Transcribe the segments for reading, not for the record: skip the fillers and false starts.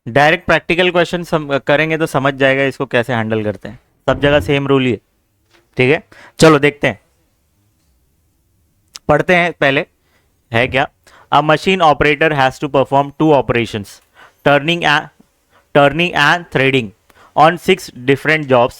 Direct practical question करेंगे तो समझ जाएगा इसको कैसे हैंडल करते हैं। सब जगह सेम रूल ही है। ठीक है, चलो देखते हैं, पढ़ते हैं पहले। है क्या? A machine operator has to perform two operations, turning and threading on 6 different jobs.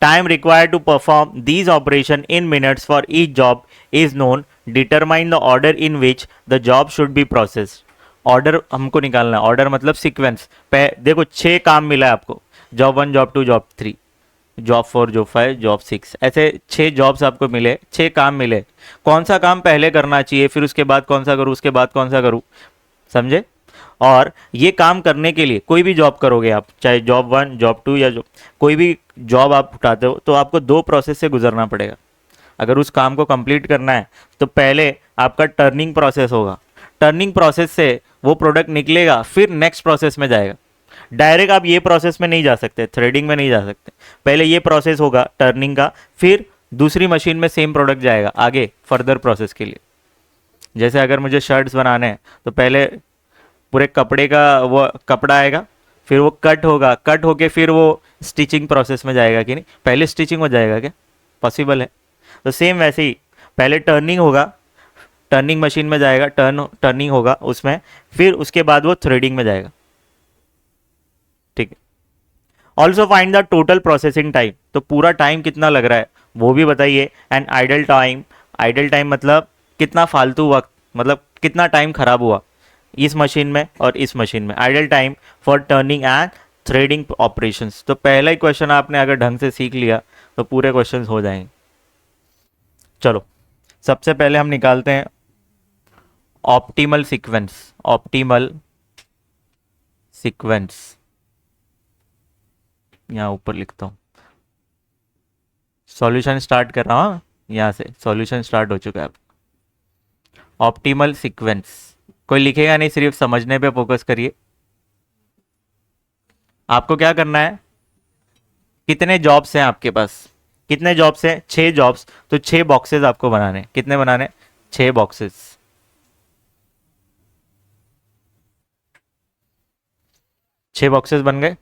Time required to perform these operations in minutes for each job is known. Determine the order in which the job should be processed. Order हमको निकालना है, order मतलब sequence. देखो 6 काम मिला है आपको, job 1, job 2, job 3, job 4, job 5, job 6, ऐसे 6 जॉब्स आपको मिले, 6 काम मिले। कौन सा काम पहले करना चाहिए, फिर उसके बाद कौन सा करूँ, उसके बाद कौन सा करूँ, समझे? और ये काम करने के लिए कोई भी जॉब करोगे आप, चाहे जॉब 1, जॉब 2 या कोई भी जॉब आप उठाते हो, तो आपको 2 प्रोसेस से गुजरना पड़ेगा। अगर उस काम को कंप्लीट करना है तो पहले आपका टर्निंग प्रोसेस होगा, टर्निंग प्रोसेस से वो प्रोडक्ट निकलेगा, फिर नेक्स्ट प्रोसेस में जाएगा। डायरेक्ट आप ये प्रोसेस में नहीं जा सकते, थ्रेडिंग में नहीं जा सकते, पहले ये प्रोसेस होगा टर्निंग का, फिर दूसरी मशीन में सेम प्रोडक्ट जाएगा आगे फर्दर प्रोसेस के लिए। जैसे अगर मुझे शर्ट्स बनाने हैं तो पहले पूरे कपड़े का वो कपड़ा आएगा, फिर वो कट होगा, कट होके फिर वो स्टिचिंग प्रोसेस में जाएगा कि नहीं, पहले स्टिचिंग हो जाएगा क्या? पॉसिबल है। तो सेम वैसे ही पहले टर्निंग होगा, टर्निंग मशीन में जाएगा, टर्निंग होगा उसमें, फिर उसके बाद वो थ्रेडिंग में जाएगा। ठीक है। Also find the total processing time, तो पूरा टाइम कितना लग रहा है वो भी बताइए। And idle time, idle time मतलब कितना फालतू वक्त, मतलब कितना टाइम खराब हुआ इस मशीन में और इस मशीन में। Idol time for turning and threading operations. तो पहला ही क्वेश्चन आपने अगर ढंग से सीख लिया तो पूरे क्वेश्चंस हो जाएंगे। चलो सबसे पहले हम निकालते हैं ऑप्टिमल सीक्वेंस। ऑप्टिमल सीक्वेंस यहाँ ऊपर लिखता हूँ, सॉल्यूशन स्टार्ट कर रहा हूँ, यहाँ से सॉल्यूशन स्टार्ट हो चुका है। ऑप्टिमल सीक्वेंस कोई लिखेगा नहीं, सिर्फ समझने पे फोकस करिए। आपको क्या करना है, कितने जॉब्स हैं आपके पास, कितने जॉब्स हैं, 6 जॉब्स, तो 6 बॉक्सेस आपको बनाने। कितने बनाने? 6 बॉक्सेस। 6 बॉक्सेस बन गए।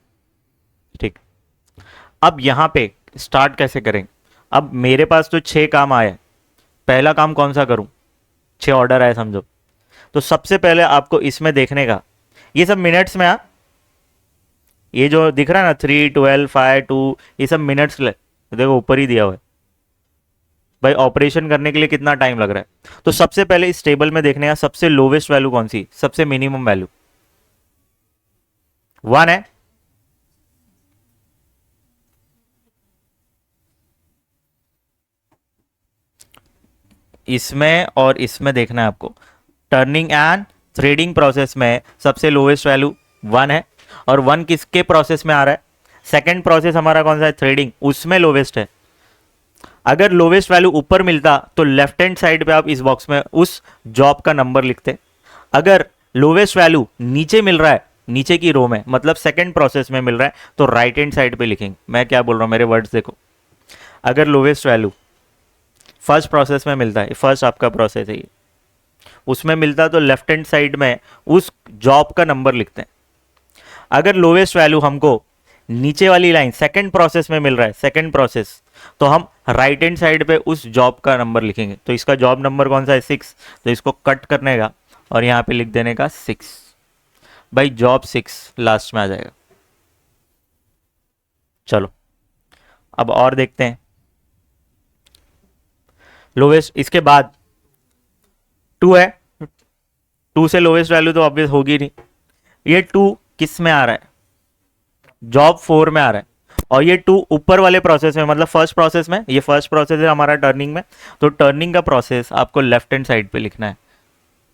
ठीक। अब यहां पे स्टार्ट कैसे करें? अब मेरे पास तो 6 काम आए, पहला काम कौन सा करूं? 6 ऑर्डर आए समझो, तो सबसे पहले आपको इसमें देखने का, ये सब मिनट्स में, ये जो दिख रहा है ना 3, 12, 5, 2, ये सब मिनट्स देखो ऊपर ही दिया हुआ है भाई। ऑपरेशन करने के लिए कितना टाइम लग रहा है, तो सबसे पहले इस टेबल में देखने का सबसे लोवेस्ट वैल्यू कौन सी, सबसे मिनिमम वैल्यू 1 है। इसमें और इसमें देखना है आपको, टर्निंग एंड थ्रेडिंग प्रोसेस में सबसे लोवेस्ट वैल्यू 1 है। और 1 किसके प्रोसेस में आ रहा है? सेकंड प्रोसेस हमारा कौन सा है? थ्रेडिंग, उसमें लोवेस्ट है। अगर लोवेस्ट वैल्यू ऊपर मिलता तो लेफ्ट हैंड साइड पे आप इस बॉक्स में उस जॉब का नंबर लिखते। अगर लोवेस्ट वैल्यू नीचे मिल रहा है, नीचे की रो में, मतलब सेकंड प्रोसेस में मिल रहा है, तो राइट हैंड साइड पे लिखेंगे। मैं क्या बोल रहा हूं, मेरे वर्ड्स देखो। अगर लोवेस्ट वैल्यू फर्स्ट प्रोसेस में मिलता है, फर्स्ट आपका प्रोसेस है ये, उसमें मिलता तो लेफ्ट हैंड साइड में उस जॉब का नंबर लिखते हैं। अगर लोवेस्ट वैल्यू हमको नीचे वाली लाइन सेकंड प्रोसेस में मिल रहा है, सेकंड प्रोसेस, तो हम राइट हैंड साइड पे उस जॉब का नंबर लिखेंगे। तो इसका जॉब नंबर कौन सा है? 6, तो इसको कट करने का और यहां पे लिख देने का 6 भाई, जॉब 6 लास्ट में आ जाएगा। चलो अब और देखते हैं लोवेस्ट, इसके बाद 2 है, 2 से लोवेस्ट वैल्यू तो ऑब्वियस होगी नहीं। ये 2 किस में आ रहा है? जॉब 4 में आ रहा है। और ये 2 ऊपर वाले प्रोसेस में, मतलब फर्स्ट प्रोसेस में, ये फर्स्ट प्रोसेस है हमारा टर्निंग में, तो टर्निंग का प्रोसेस आपको लेफ्ट हैंड साइड पे लिखना है।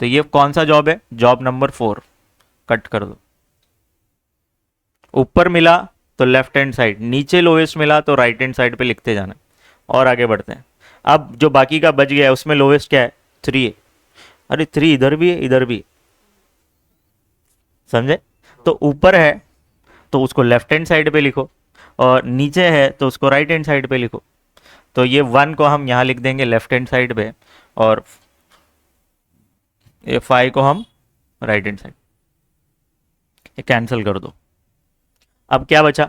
तो ये कौन सा जॉब है? जॉब नंबर 4, कट कर दो। ऊपर मिला तो लेफ्ट हैंड साइड, नीचे लोवेस्ट मिला तो राइट हैंड साइड पे लिखते जाना। और आगे बढ़ते हैं। अब जो बाकी का बच गया है उसमें लोवेस्ट क्या है? 3 है। अरे 3 इधर भी है, इधर भी, समझे? तो ऊपर है तो उसको लेफ्ट हैंड साइड पे लिखो, और नीचे है तो उसको राइट हैंड साइड पे लिखो। तो ये 1 को हम यहाँ लिख देंगे लेफ्ट हैंड साइड पे, और ये 5 को हम राइट हैंड साइड। ये कैंसिल कर दो, अब क्या बचा,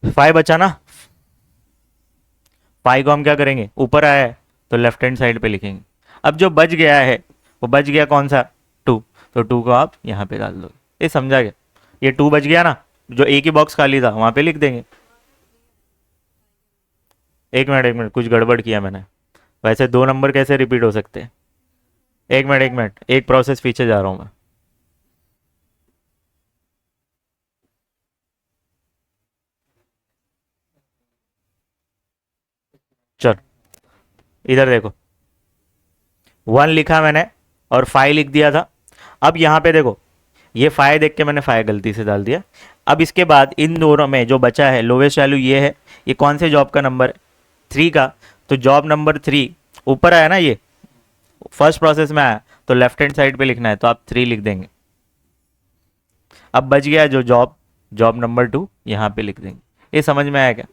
5 बचा ना। 5 को हम क्या करेंगे, ऊपर आया है तो लेफ्ट हैंड साइड पे लिखेंगे। अब जो बच गया है वो बच गया कौन सा, 2, तो 2 को आप यहाँ पे डाल दो। ये समझा गया, ये 2 बच गया ना, जो एक ही बॉक्स खाली था वहाँ पे लिख देंगे। एक मिनट कुछ गड़बड़ किया मैंने, वैसे 2 नंबर कैसे रिपीट हो सकते हैं। एक मिनट एक प्रोसेस पीछे जा रहा हूँ मैं। चल इधर देखो, 1 लिखा मैंने और 5 लिख दिया था। अब यहाँ पे देखो, ये 5 देख के मैंने 5 गलती से डाल दिया। अब इसके बाद इन दोनों में जो बचा है लोवेस्ट वैल्यू ये है, ये कौन से जॉब का नंबर है, 3 का। तो जॉब नंबर 3 ऊपर आया ना, ये फर्स्ट प्रोसेस में आया, तो लेफ्ट हैंड साइड पे लिखना है, तो आप 3 लिख देंगे। अब बच गया जो जॉब, जॉब नंबर 2 यहाँ पे लिख देंगे। ये समझ में आया क्या।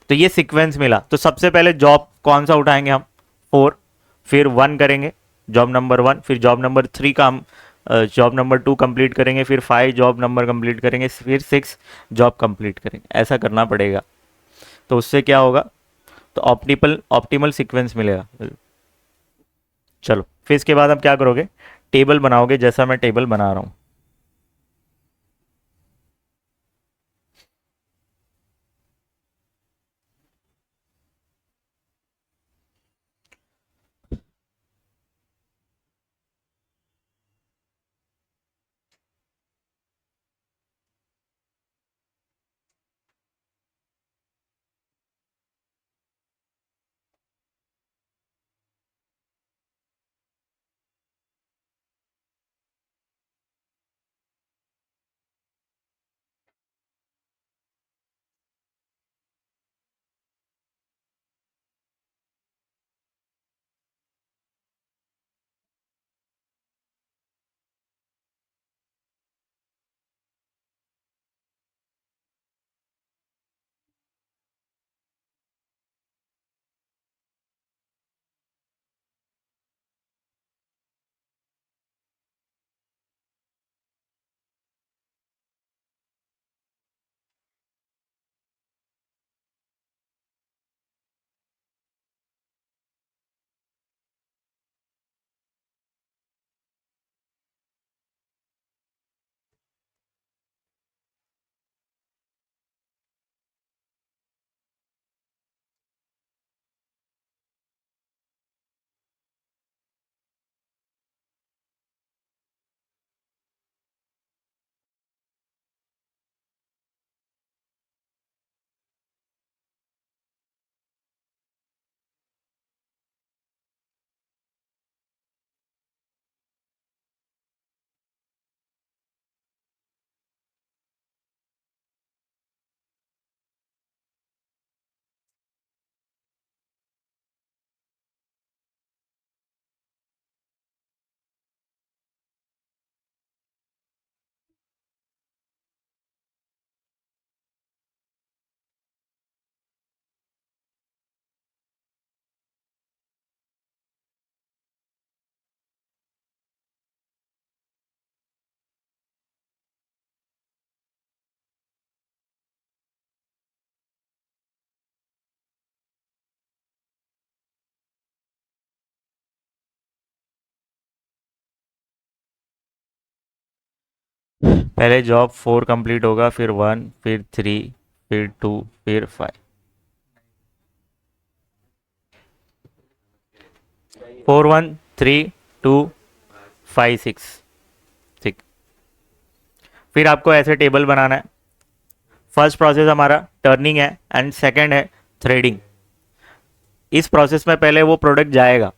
तो ये सीक्वेंस मिला, तो सबसे पहले जॉब कौन सा उठाएंगे हम, 4, फिर 1 करेंगे जॉब नंबर 1, फिर जॉब नंबर 3 का हम जॉब नंबर 2 कंप्लीट करेंगे, फिर 5 जॉब नंबर कंप्लीट करेंगे, फिर 6 जॉब कंप्लीट करेंगे। ऐसा करना पड़ेगा, तो उससे क्या होगा, तो ऑप्टिमल ऑप्टिमल सीक्वेंस मिलेगा। चलो फिर इसके बाद आप क्या करोगे, टेबल बनाओगे, जैसा मैं टेबल बना रहा हूँ। पहले जॉब 4 कंप्लीट होगा, फिर 1, फिर 3, फिर 2, फिर 5। 4 1 3 2 5 6, ठीक। फिर आपको ऐसे टेबल बनाना है। फर्स्ट प्रोसेस हमारा टर्निंग है एंड सेकंड है थ्रेडिंग। इस प्रोसेस में पहले वो प्रोडक्ट जाएगा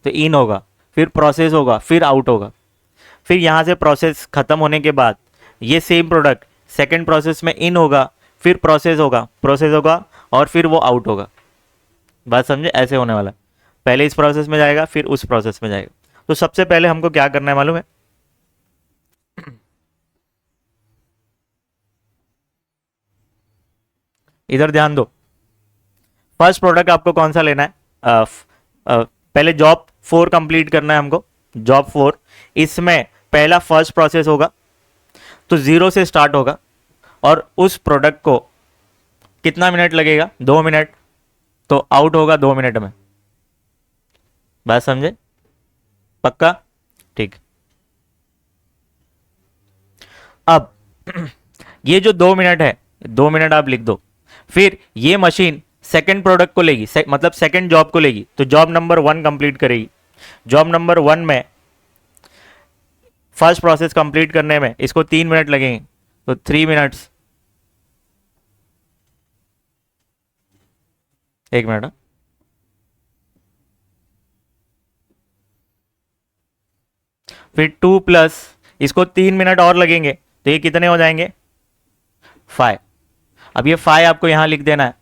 तो इन होगा, फिर प्रोसेस होगा, फिर आउट होगा। फिर यहाँ से प्रोसेस खत्म होने के बाद ये सेम प्रोडक्ट सेकंड प्रोसेस में इन होगा, फिर प्रोसेस होगा और फिर वो आउट होगा। बात समझे, ऐसे होने वाला। पहले इस प्रोसेस में जाएगा, फिर उस प्रोसेस में जाएगा। तो सबसे पहले हमको क्या करना है मालूम है, इधर ध्यान दो। फर्स्ट प्रोडक्ट आपको कौन सा लेना है, पहले जॉब 4 कंप्लीट करना है हमको। जॉब 4, इसमें पहला फर्स्ट प्रोसेस होगा, तो 0 से स्टार्ट होगा और उस प्रोडक्ट को कितना मिनट लगेगा, 2 मिनट, तो आउट होगा 2 मिनट में। बात समझे? पक्का? ठीक। अब ये जो 2 मिनट है, 2 मिनट आप लिख दो। फिर ये मशीन सेकंड प्रोडक्ट को लेगी, मतलब सेकंड जॉब को लेगी, तो जॉब नंबर 1 कंप्लीट करेगी। जॉब नंबर 1 में फर्स्ट प्रोसेस कंप्लीट करने में इसको 3 मिनट लगेंगे, तो 3 मिनट्स। 1 मिनट। फिर 2 प्लस इसको 3 मिनट और लगेंगे, तो ये कितने हो जाएंगे, 5। अब ये 5 आपको यहां लिख देना है।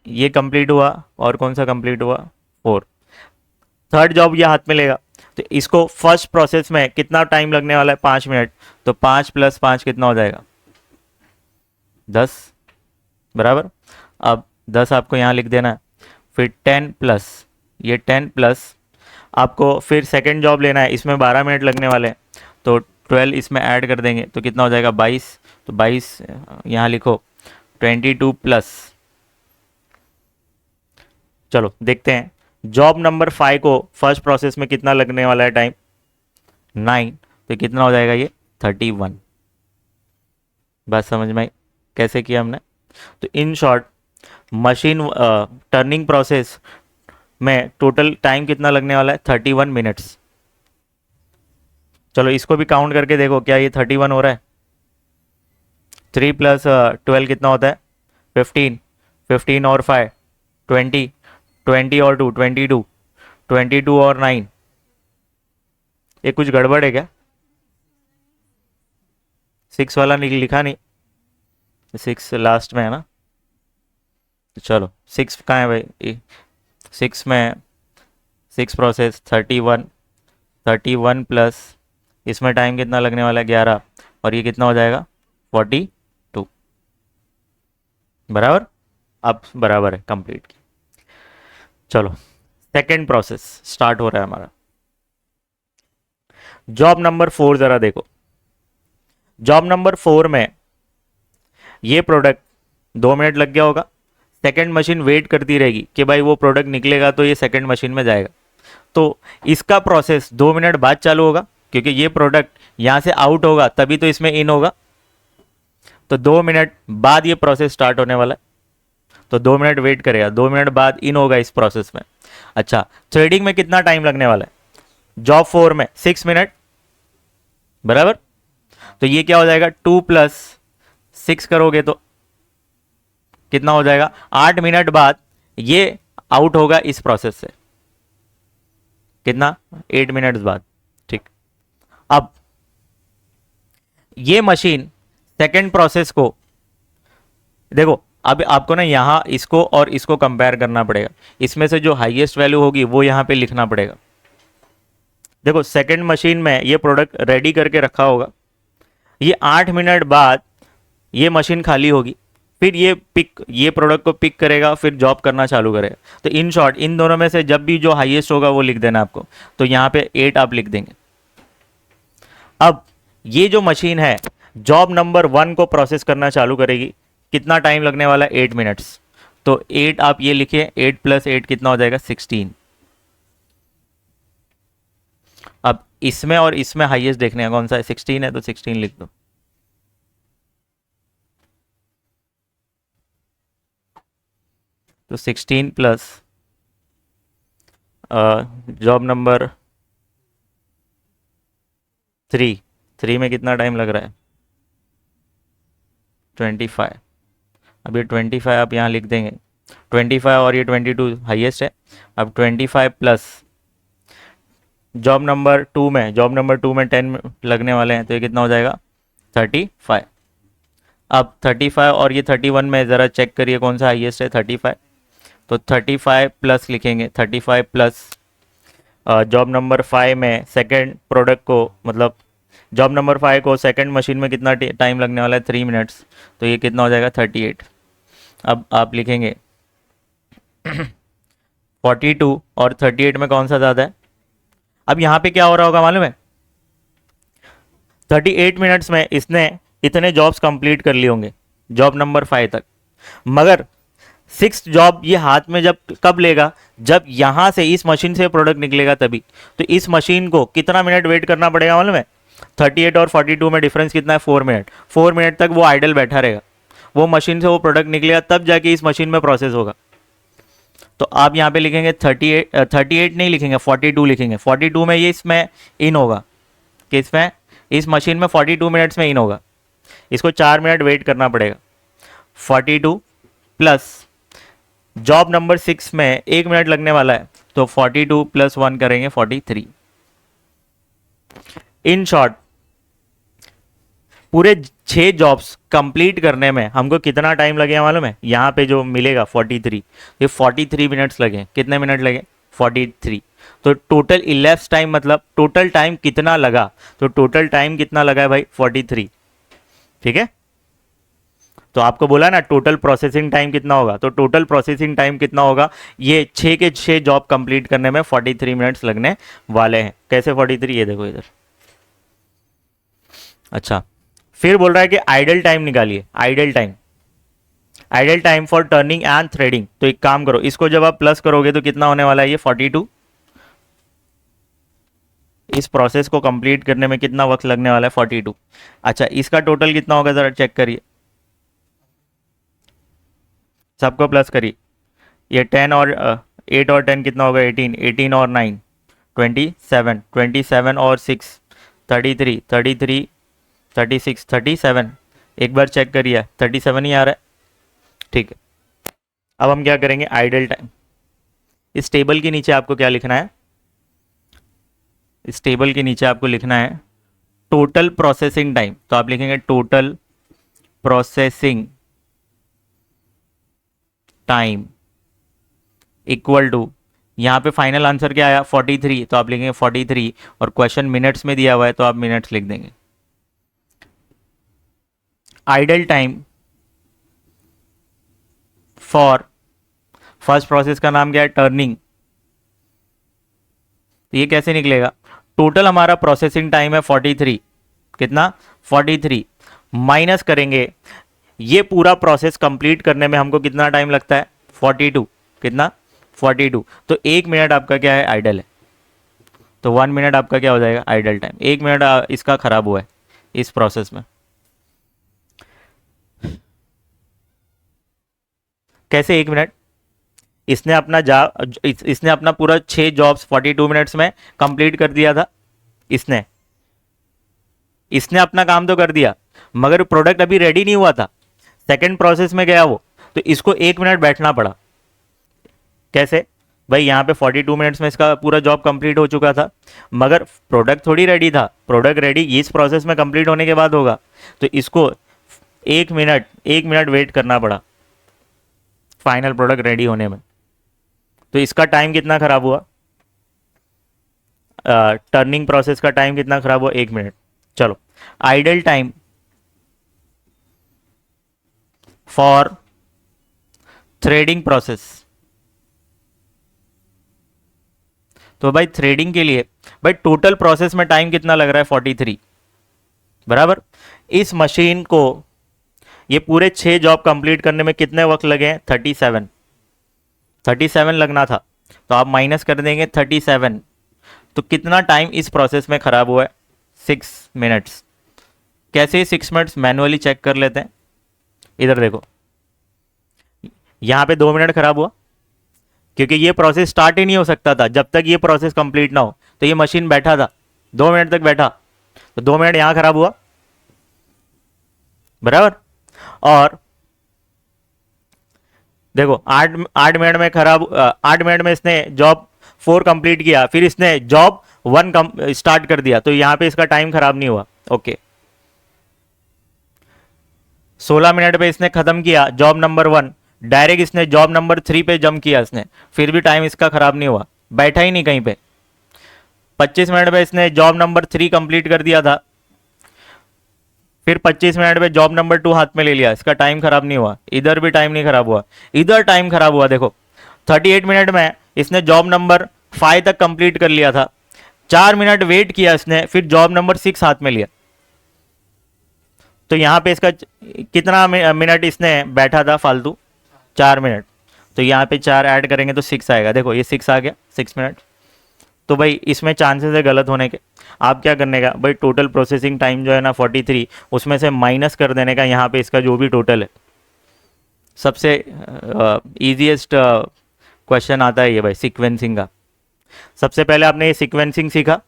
ये कंप्लीट हुआ, और कौन सा कंप्लीट हुआ, 4। थर्ड जॉब ये हाथ में लेगा, तो इसको फर्स्ट प्रोसेस में कितना टाइम लगने वाला है, 5 मिनट। तो 5 + 5 कितना हो जाएगा, 10, बराबर। अब 10 आपको यहाँ लिख देना है। फिर 10 प्लस ये 10 प्लस आपको फिर सेकंड जॉब लेना है, इसमें 12 मिनट लगने वाले हैं, तो 12 इसमें ऐड कर देंगे, तो कितना हो जाएगा, 22। तो 22 यहाँ लिखो। 22 प्लस, चलो देखते हैं जॉब नंबर 5 को फर्स्ट प्रोसेस में कितना लगने वाला है टाइम, 9। तो कितना हो जाएगा ये, 31। बात समझ में आई कैसे किया हमने? तो in short machine turning process में टोटल टाइम कितना लगने वाला है, 31 मिनट्स। चलो इसको भी काउंट करके देखो, क्या ये 31 हो रहा है? 3 + 12 कितना होता है, 15। 15 और 5 20, 20 और 2 22, 22 और 9। ये कुछ गड़बड़ है क्या? 6 वाला लिखा नहीं, 6 लास्ट में है ना। चलो 6 कहाँ है भाई, 6 में 6 प्रोसेस 31, 31 प्लस इसमें टाइम कितना लगने वाला है, 11, और ये कितना हो जाएगा, 42, बराबर। अब बराबर है, कंप्लीट की। चलो सेकेंड प्रोसेस स्टार्ट हो रहा है हमारा। जॉब नंबर 4 जरा देखो। जॉब नंबर 4 में ये प्रोडक्ट 2 मिनट लग गया होगा, सेकंड मशीन वेट करती रहेगी कि भाई वो प्रोडक्ट निकलेगा तो ये सेकंड मशीन में जाएगा। तो इसका प्रोसेस 2 मिनट बाद चालू होगा, क्योंकि ये प्रोडक्ट यहाँ से आउट होगा तभी तो इसमें इन होगा। तो 2 मिनट बाद ये प्रोसेस स्टार्ट होने वाला है, तो 2 मिनट वेट करेगा, 2 मिनट बाद इन होगा इस प्रोसेस में। अच्छा, थ्रेडिंग में कितना टाइम लगने वाला है, जॉब 4 में 6 मिनट, बराबर। तो ये क्या हो जाएगा, 2 + 6 करोगे तो कितना हो जाएगा, 8 मिनट बाद ये आउट होगा इस प्रोसेस से। कितना, 8 मिनट्स बाद। ठीक। अब ये मशीन सेकेंड प्रोसेस को देखो, अब आपको ना यहां इसको और इसको कंपेयर करना पड़ेगा। इसमें से जो हाईएस्ट वैल्यू होगी वो यहां पे लिखना पड़ेगा। देखो सेकेंड मशीन में ये प्रोडक्ट रेडी करके रखा होगा, ये 8 मिनट बाद ये मशीन खाली होगी, फिर ये प्रोडक्ट को पिक करेगा, फिर जॉब करना चालू करेगा। तो इन शॉर्ट इन दोनों में से जब भी जो हाईएस्ट होगा वो लिख देना आपको। तो यहाँ पे 8 आप लिख देंगे। अब ये जो मशीन है जॉब नंबर 1 को प्रोसेस करना चालू करेगी, कितना टाइम लगने वाला है, 8 मिनट्स। तो 8 आप ये लिखिए, 8 + 8 कितना हो जाएगा, 16। अब इसमें और इसमें हाईएस्ट देखने का कौन सा है, 16 है, तो 16 लिख दो। तो 16 प्लस जॉब नंबर 3 में कितना टाइम लग रहा है, 25। अब ये 25 आप यहाँ लिख देंगे, 25 और ये 22 हाईएस्ट है। अब 25 प्लस जॉब नंबर 2 में 10 लगने वाले हैं, तो ये कितना हो जाएगा, 35। अब 35 और ये 31 में ज़रा चेक करिए कौन सा हाईएस्ट है, 35। तो 35 प्लस लिखेंगे, 35 प्लस जॉब नंबर 5 में सेकंड प्रोडक्ट को, मतलब जॉब नंबर 5 को सेकंड मशीन में कितना टाइम लगने वाला है, 3 मिनट्स। तो ये कितना हो जाएगा, 38। अब आप लिखेंगे 42 और 38 में कौन सा ज़्यादा है। अब यहाँ पे क्या हो रहा होगा मालूम है, 38 मिनट्स में इसने इतने जॉब्स कंप्लीट कर लिए होंगे, जॉब नंबर 5 तक। मगर 6th जॉब ये हाथ में जब कब लेगा, जब यहाँ से इस मशीन से प्रोडक्ट निकलेगा तभी। तो इस मशीन को कितना मिनट वेट करना पड़ेगा मालूम है? 38 और 42 में डिफरेंस कितना है? 4 मिनट। 4 मिनट तक वो आइडल बैठा रहेगा, वो मशीन से वो प्रोडक्ट निकलेगा, तब जाके इस मशीन में प्रोसेस होगा। तो आप यहाँ पे लिखेंगे 38 नहीं लिखेंगे, 42 लिखेंगे। 42 में ये इसमें इन होगा, किस में? इस मशीन में 42 मिनट्स में इन होगा। इसको 4 मिनट वेट करना पड़ेगा। 42 प्लस जॉब नंबर 6 में 1 मिनट लगने वाला है, तो 42 प्लस 1 करेंगे 43। इन शॉर्ट पूरे 6 जॉब्स कंप्लीट करने में हमको कितना टाइम लगेगा मालूम है? यहाँ पे जो मिलेगा 43, ये 43 मिनट्स लगे। कितने मिनट लगे? 43। तो टोटल इलेप्स टाइम, मतलब टोटल टाइम कितना लगा? तो टोटल टाइम कितना लगा है भाई? 43। ठीक है, तो आपको बोला ना टोटल प्रोसेसिंग टाइम कितना होगा, तो टोटल प्रोसेसिंग टाइम कितना होगा? ये 6 के 6 जॉब कंप्लीट करने में 43 मिनट्स लगने वाले हैं। कैसे 43? ये देखो इधर। अच्छा, फिर बोल रहा है कि आइडल टाइम निकालिए। Idle time, idle time for turning and threading. तो एक काम करो, इसको जब आप प्लस करोगे तो कितना होने वाला है? ये 42। इस प्रोसेस को कंप्लीट करने में कितना वक्त लगने वाला है? 42। अच्छा, इसका टोटल कितना होगा जरा चेक करिए, सबको प्लस करिए। ये 10 और 8 और 10 कितना होगा? 18। 18 और 9 27। 27 और 6 33। 33 36 37। एक बार चेक करिए, 37 ही आ रहा है। ठीक है, अब हम क्या करेंगे? Idle time. इस टेबल के नीचे आपको क्या लिखना है? इस टेबल के नीचे आपको लिखना है टोटल प्रोसेसिंग टाइम। तो आप लिखेंगे total processing time equal to, यहाँ पे फाइनल आंसर क्या आया? 43। तो आप लिखेंगे 43, और क्वेश्चन मिनट्स में दिया हुआ है तो आप मिनट्स लिख देंगे। Idol time for first process का नाम क्या है? टर्निंग। ये कैसे निकलेगा? टोटल हमारा प्रोसेसिंग टाइम है 43। कितना? 43 माइनस करेंगे, ये पूरा प्रोसेस कंप्लीट करने में हमको कितना टाइम लगता है? 42। कितना? 42। तो 1 मिनट आपका क्या है? आइडल है। तो 1 मिनट आपका क्या हो जाएगा? Idle time. 1 मिनट इसका खराब हुआ है इस प्रोसेस में। कैसे 1 मिनट? इसने अपना पूरा 6 जॉब्स 42 मिनट्स में कंप्लीट कर दिया था। इसने अपना काम तो कर दिया, मगर प्रोडक्ट अभी रेडी नहीं हुआ था, सेकंड प्रोसेस में गया वो, तो इसको 1 मिनट बैठना पड़ा। कैसे भाई? यहाँ पे 42 मिनट्स में इसका पूरा जॉब कंप्लीट हो चुका था, मगर प्रोडक्ट थोड़ी रेडी था। प्रोडक्ट रेडी इस प्रोसेस में कंप्लीट होने के बाद होगा, तो इसको 1 मिनट वेट करना पड़ा फाइनल प्रोडक्ट रेडी होने में। तो इसका टाइम कितना खराब हुआ? टर्निंग प्रोसेस का टाइम कितना खराब हुआ? 1 मिनट। चलो, idol time for threading process. तो भाई थ्रेडिंग के लिए भाई टोटल प्रोसेस में टाइम कितना लग रहा है? 43 बराबर। इस मशीन को ये पूरे 6 जॉब कंप्लीट करने में कितने वक्त लगे हैं? 37 लगना था, तो आप माइनस कर देंगे 37। तो कितना टाइम इस प्रोसेस में खराब हुआ है? 6 मिनट्स। कैसे 6 मिनट्स? मैनुअली चेक कर लेते हैं। इधर देखो, यहां पे 2 मिनट खराब हुआ, क्योंकि ये प्रोसेस स्टार्ट ही नहीं हो सकता था जब तक ये प्रोसेस कंप्लीट ना हो। तो ये मशीन बैठा था, 2 मिनट तक बैठा, तो 2 मिनट यहां खराब हुआ बराबर। और देखो 8 मिनट में खराब, 8 मिनट में इसने जॉब 4 कंप्लीट किया, फिर इसने जॉब 1 स्टार्ट कर दिया, तो यहां पे इसका टाइम खराब नहीं हुआ। ओके, 16 मिनट पे इसने खत्म किया जॉब नंबर 1, डायरेक्ट इसने जॉब नंबर 3 पे जंप किया इसने, फिर भी टाइम इसका खराब नहीं हुआ, बैठा ही नहीं कहीं पे। 25 मिनट पे इसने जॉब नंबर 3 कंप्लीट कर दिया था, फिर 25 मिनट पे जॉब नंबर 2 हाथ में ले लिया, इसका टाइम खराब नहीं हुआ। इधर भी टाइम नहीं खराब हुआ, इधर टाइम खराब हुआ। देखो 38 मिनट में इसने जॉब नंबर 5 तक कंप्लीट कर लिया था, 4 मिनट वेट किया इसने, फिर जॉब नंबर 6 हाथ में लिया, तो यहाँ पे इसका कितना मिनट इसने बैठा था फालतू, 4 मिनट। तो यहाँ पे 4 ऐड करेंगे तो 6 आएगा। देखो ये 6 आ गया, 6 मिनट। तो भाई इसमें चांसेस है गलत होने के। आप क्या करने का भाई, टोटल प्रोसेसिंग टाइम जो है ना 43, उसमें से माइनस कर देने का यहाँ पे इसका जो भी टोटल है। सबसे ईजीएस्ट क्वेश्चन आता है ये भाई सीक्वेंसिंग का। सबसे पहले आपने ये सीक्वेंसिंग सीखा,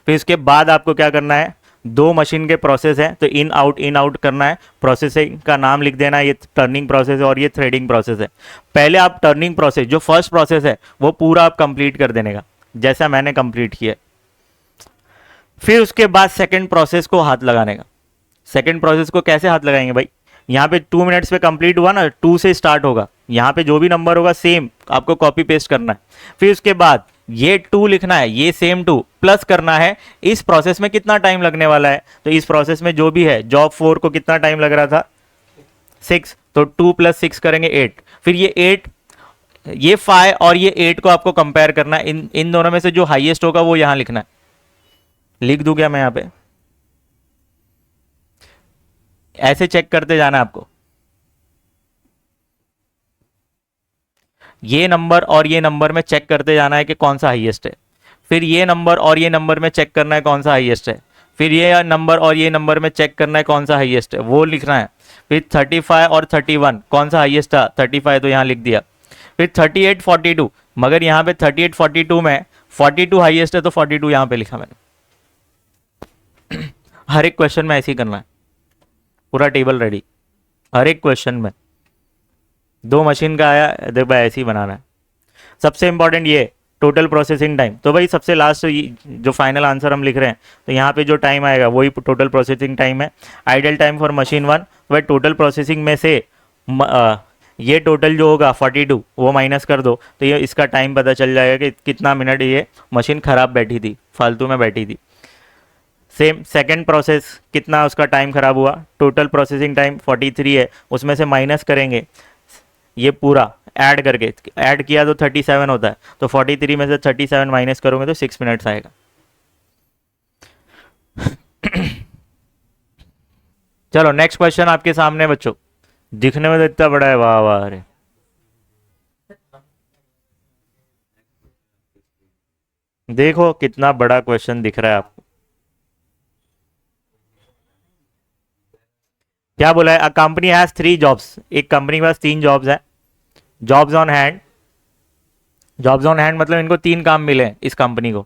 फिर इसके बाद आपको क्या करना है, दो मशीन के प्रोसेस है तो इन आउट करना है। प्रोसेसिंग का नाम लिख देना है, ये टर्निंग प्रोसेस है और ये थ्रेडिंग प्रोसेस है। पहले आप टर्निंग प्रोसेस जो फर्स्ट प्रोसेस है वो पूरा आप कंप्लीट कर देने का, जैसा मैंने कंप्लीट किया। फिर उसके बाद सेकंड प्रोसेस को हाथ लगाने का। सेकंड प्रोसेस को कैसे हाथ लगाएंगे भाई, यहाँ पे 2 मिनट्स पे कंप्लीट हुआ ना, 2 से स्टार्ट होगा, यहाँ पे जो भी नंबर होगा सेम आपको कॉपी पेस्ट करना है। फिर उसके बाद ये 2 लिखना है, ये सेम 2 प्लस करना है। इस प्रोसेस में कितना टाइम लगने वाला है, तो इस प्रोसेस में जो भी है, जॉब 4 को कितना टाइम लग रहा था 6, तो 2 + 6 करेंगे 8। फिर ये 8, ये 5 और ये 8 को आपको कंपेयर करना है। इन दोनों में से जो हाईएस्ट होगा वो यहां लिखना है। लिख दूं क्या मैं यहां पे, ऐसे चेक करते जाना है आपको। ये नंबर और ये नंबर में चेक करते जाना है कि कौन सा हाईएस्ट है। फिर ये नंबर और ये नंबर में चेक करना है कौन सा हाईएस्ट है। फिर ये नंबर और ये नंबर में चेक करना है कौन सा हाईएस्ट है, वो लिखना है। फिर 35 और 31 कौन सा हाईएस्ट था, 35 तो यहाँ लिख दिया। फिर 38 42, मगर यहाँ पे 38 42 में 42 हाईएस्ट है तो 42 यहाँ पे लिखा मैंने। हर एक क्वेश्चन में ऐसे ही करना है, पूरा टेबल रेडी। हर एक क्वेश्चन में 2 मशीन का आया, देखो भाई ऐसे ही बनाना है। सबसे इंपॉर्टेंट ये टोटल प्रोसेसिंग टाइम। तो भाई सबसे लास्ट जो फाइनल आंसर हम लिख रहे हैं, तो यहाँ पे जो टाइम आएगा वही टोटल प्रोसेसिंग टाइम है। आइडल टाइम फॉर मशीन 1, भाई टोटल प्रोसेसिंग में से ये टोटल जो होगा 42 वो माइनस कर दो, तो ये इसका टाइम पता चल जाएगा कि कितना मिनट ये मशीन ख़राब बैठी थी, फालतू में बैठी थी। सेम सेकंड प्रोसेस कितना उसका टाइम ख़राब हुआ, टोटल प्रोसेसिंग टाइम 43 है, उसमें से माइनस करेंगे ये पूरा ऐड करके, ऐड किया तो 37 होता है, तो 43 में से 37 माइनस करोगे तो 6 मिनट्स आएगा। चलो नेक्स्ट क्वेश्चन आपके सामने बच्चों, दिखने में तो इतना बड़ा है, वाह वाह। अरे देखो कितना बड़ा क्वेश्चन दिख रहा है आपको। क्या बोला है, अ कंपनी हैज 3 जॉब्स, एक कंपनी के पास 3 जॉब्स है। Jobs on hand, jobs on hand मतलब इनको 3 काम मिले हैं इस कंपनी को।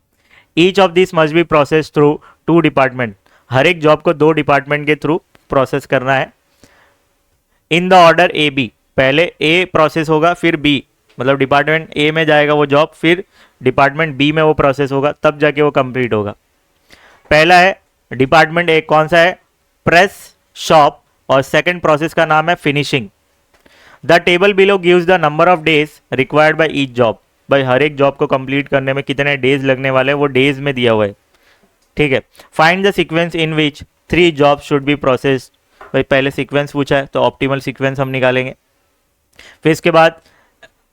Each of this must be process through 2 department, हर एक जॉब को 2 डिपार्टमेंट के थ्रू प्रोसेस करना है। In the order A B, पहले ए प्रोसेस होगा फिर बी, मतलब डिपार्टमेंट ए में जाएगा वो जॉब, फिर डिपार्टमेंट बी में वो प्रोसेस होगा, तब जाके वो कंप्लीट होगा। पहला है डिपार्टमेंट ए, कौन सा है, प्रेस शॉप, और सेकंड प्रोसेस का नाम है finishing. The table below gives the number of days required by each job, भाई हर एक जॉब को कंप्लीट करने में कितने डेज लगने वाले हैं वो डेज में दिया हुआ है, ठीक है। Find the sequence in which 3 job should be processed, भाई पहले सीक्वेंस पूछा है तो ऑप्टिमल सीक्वेंस हम निकालेंगे। फिर इसके बाद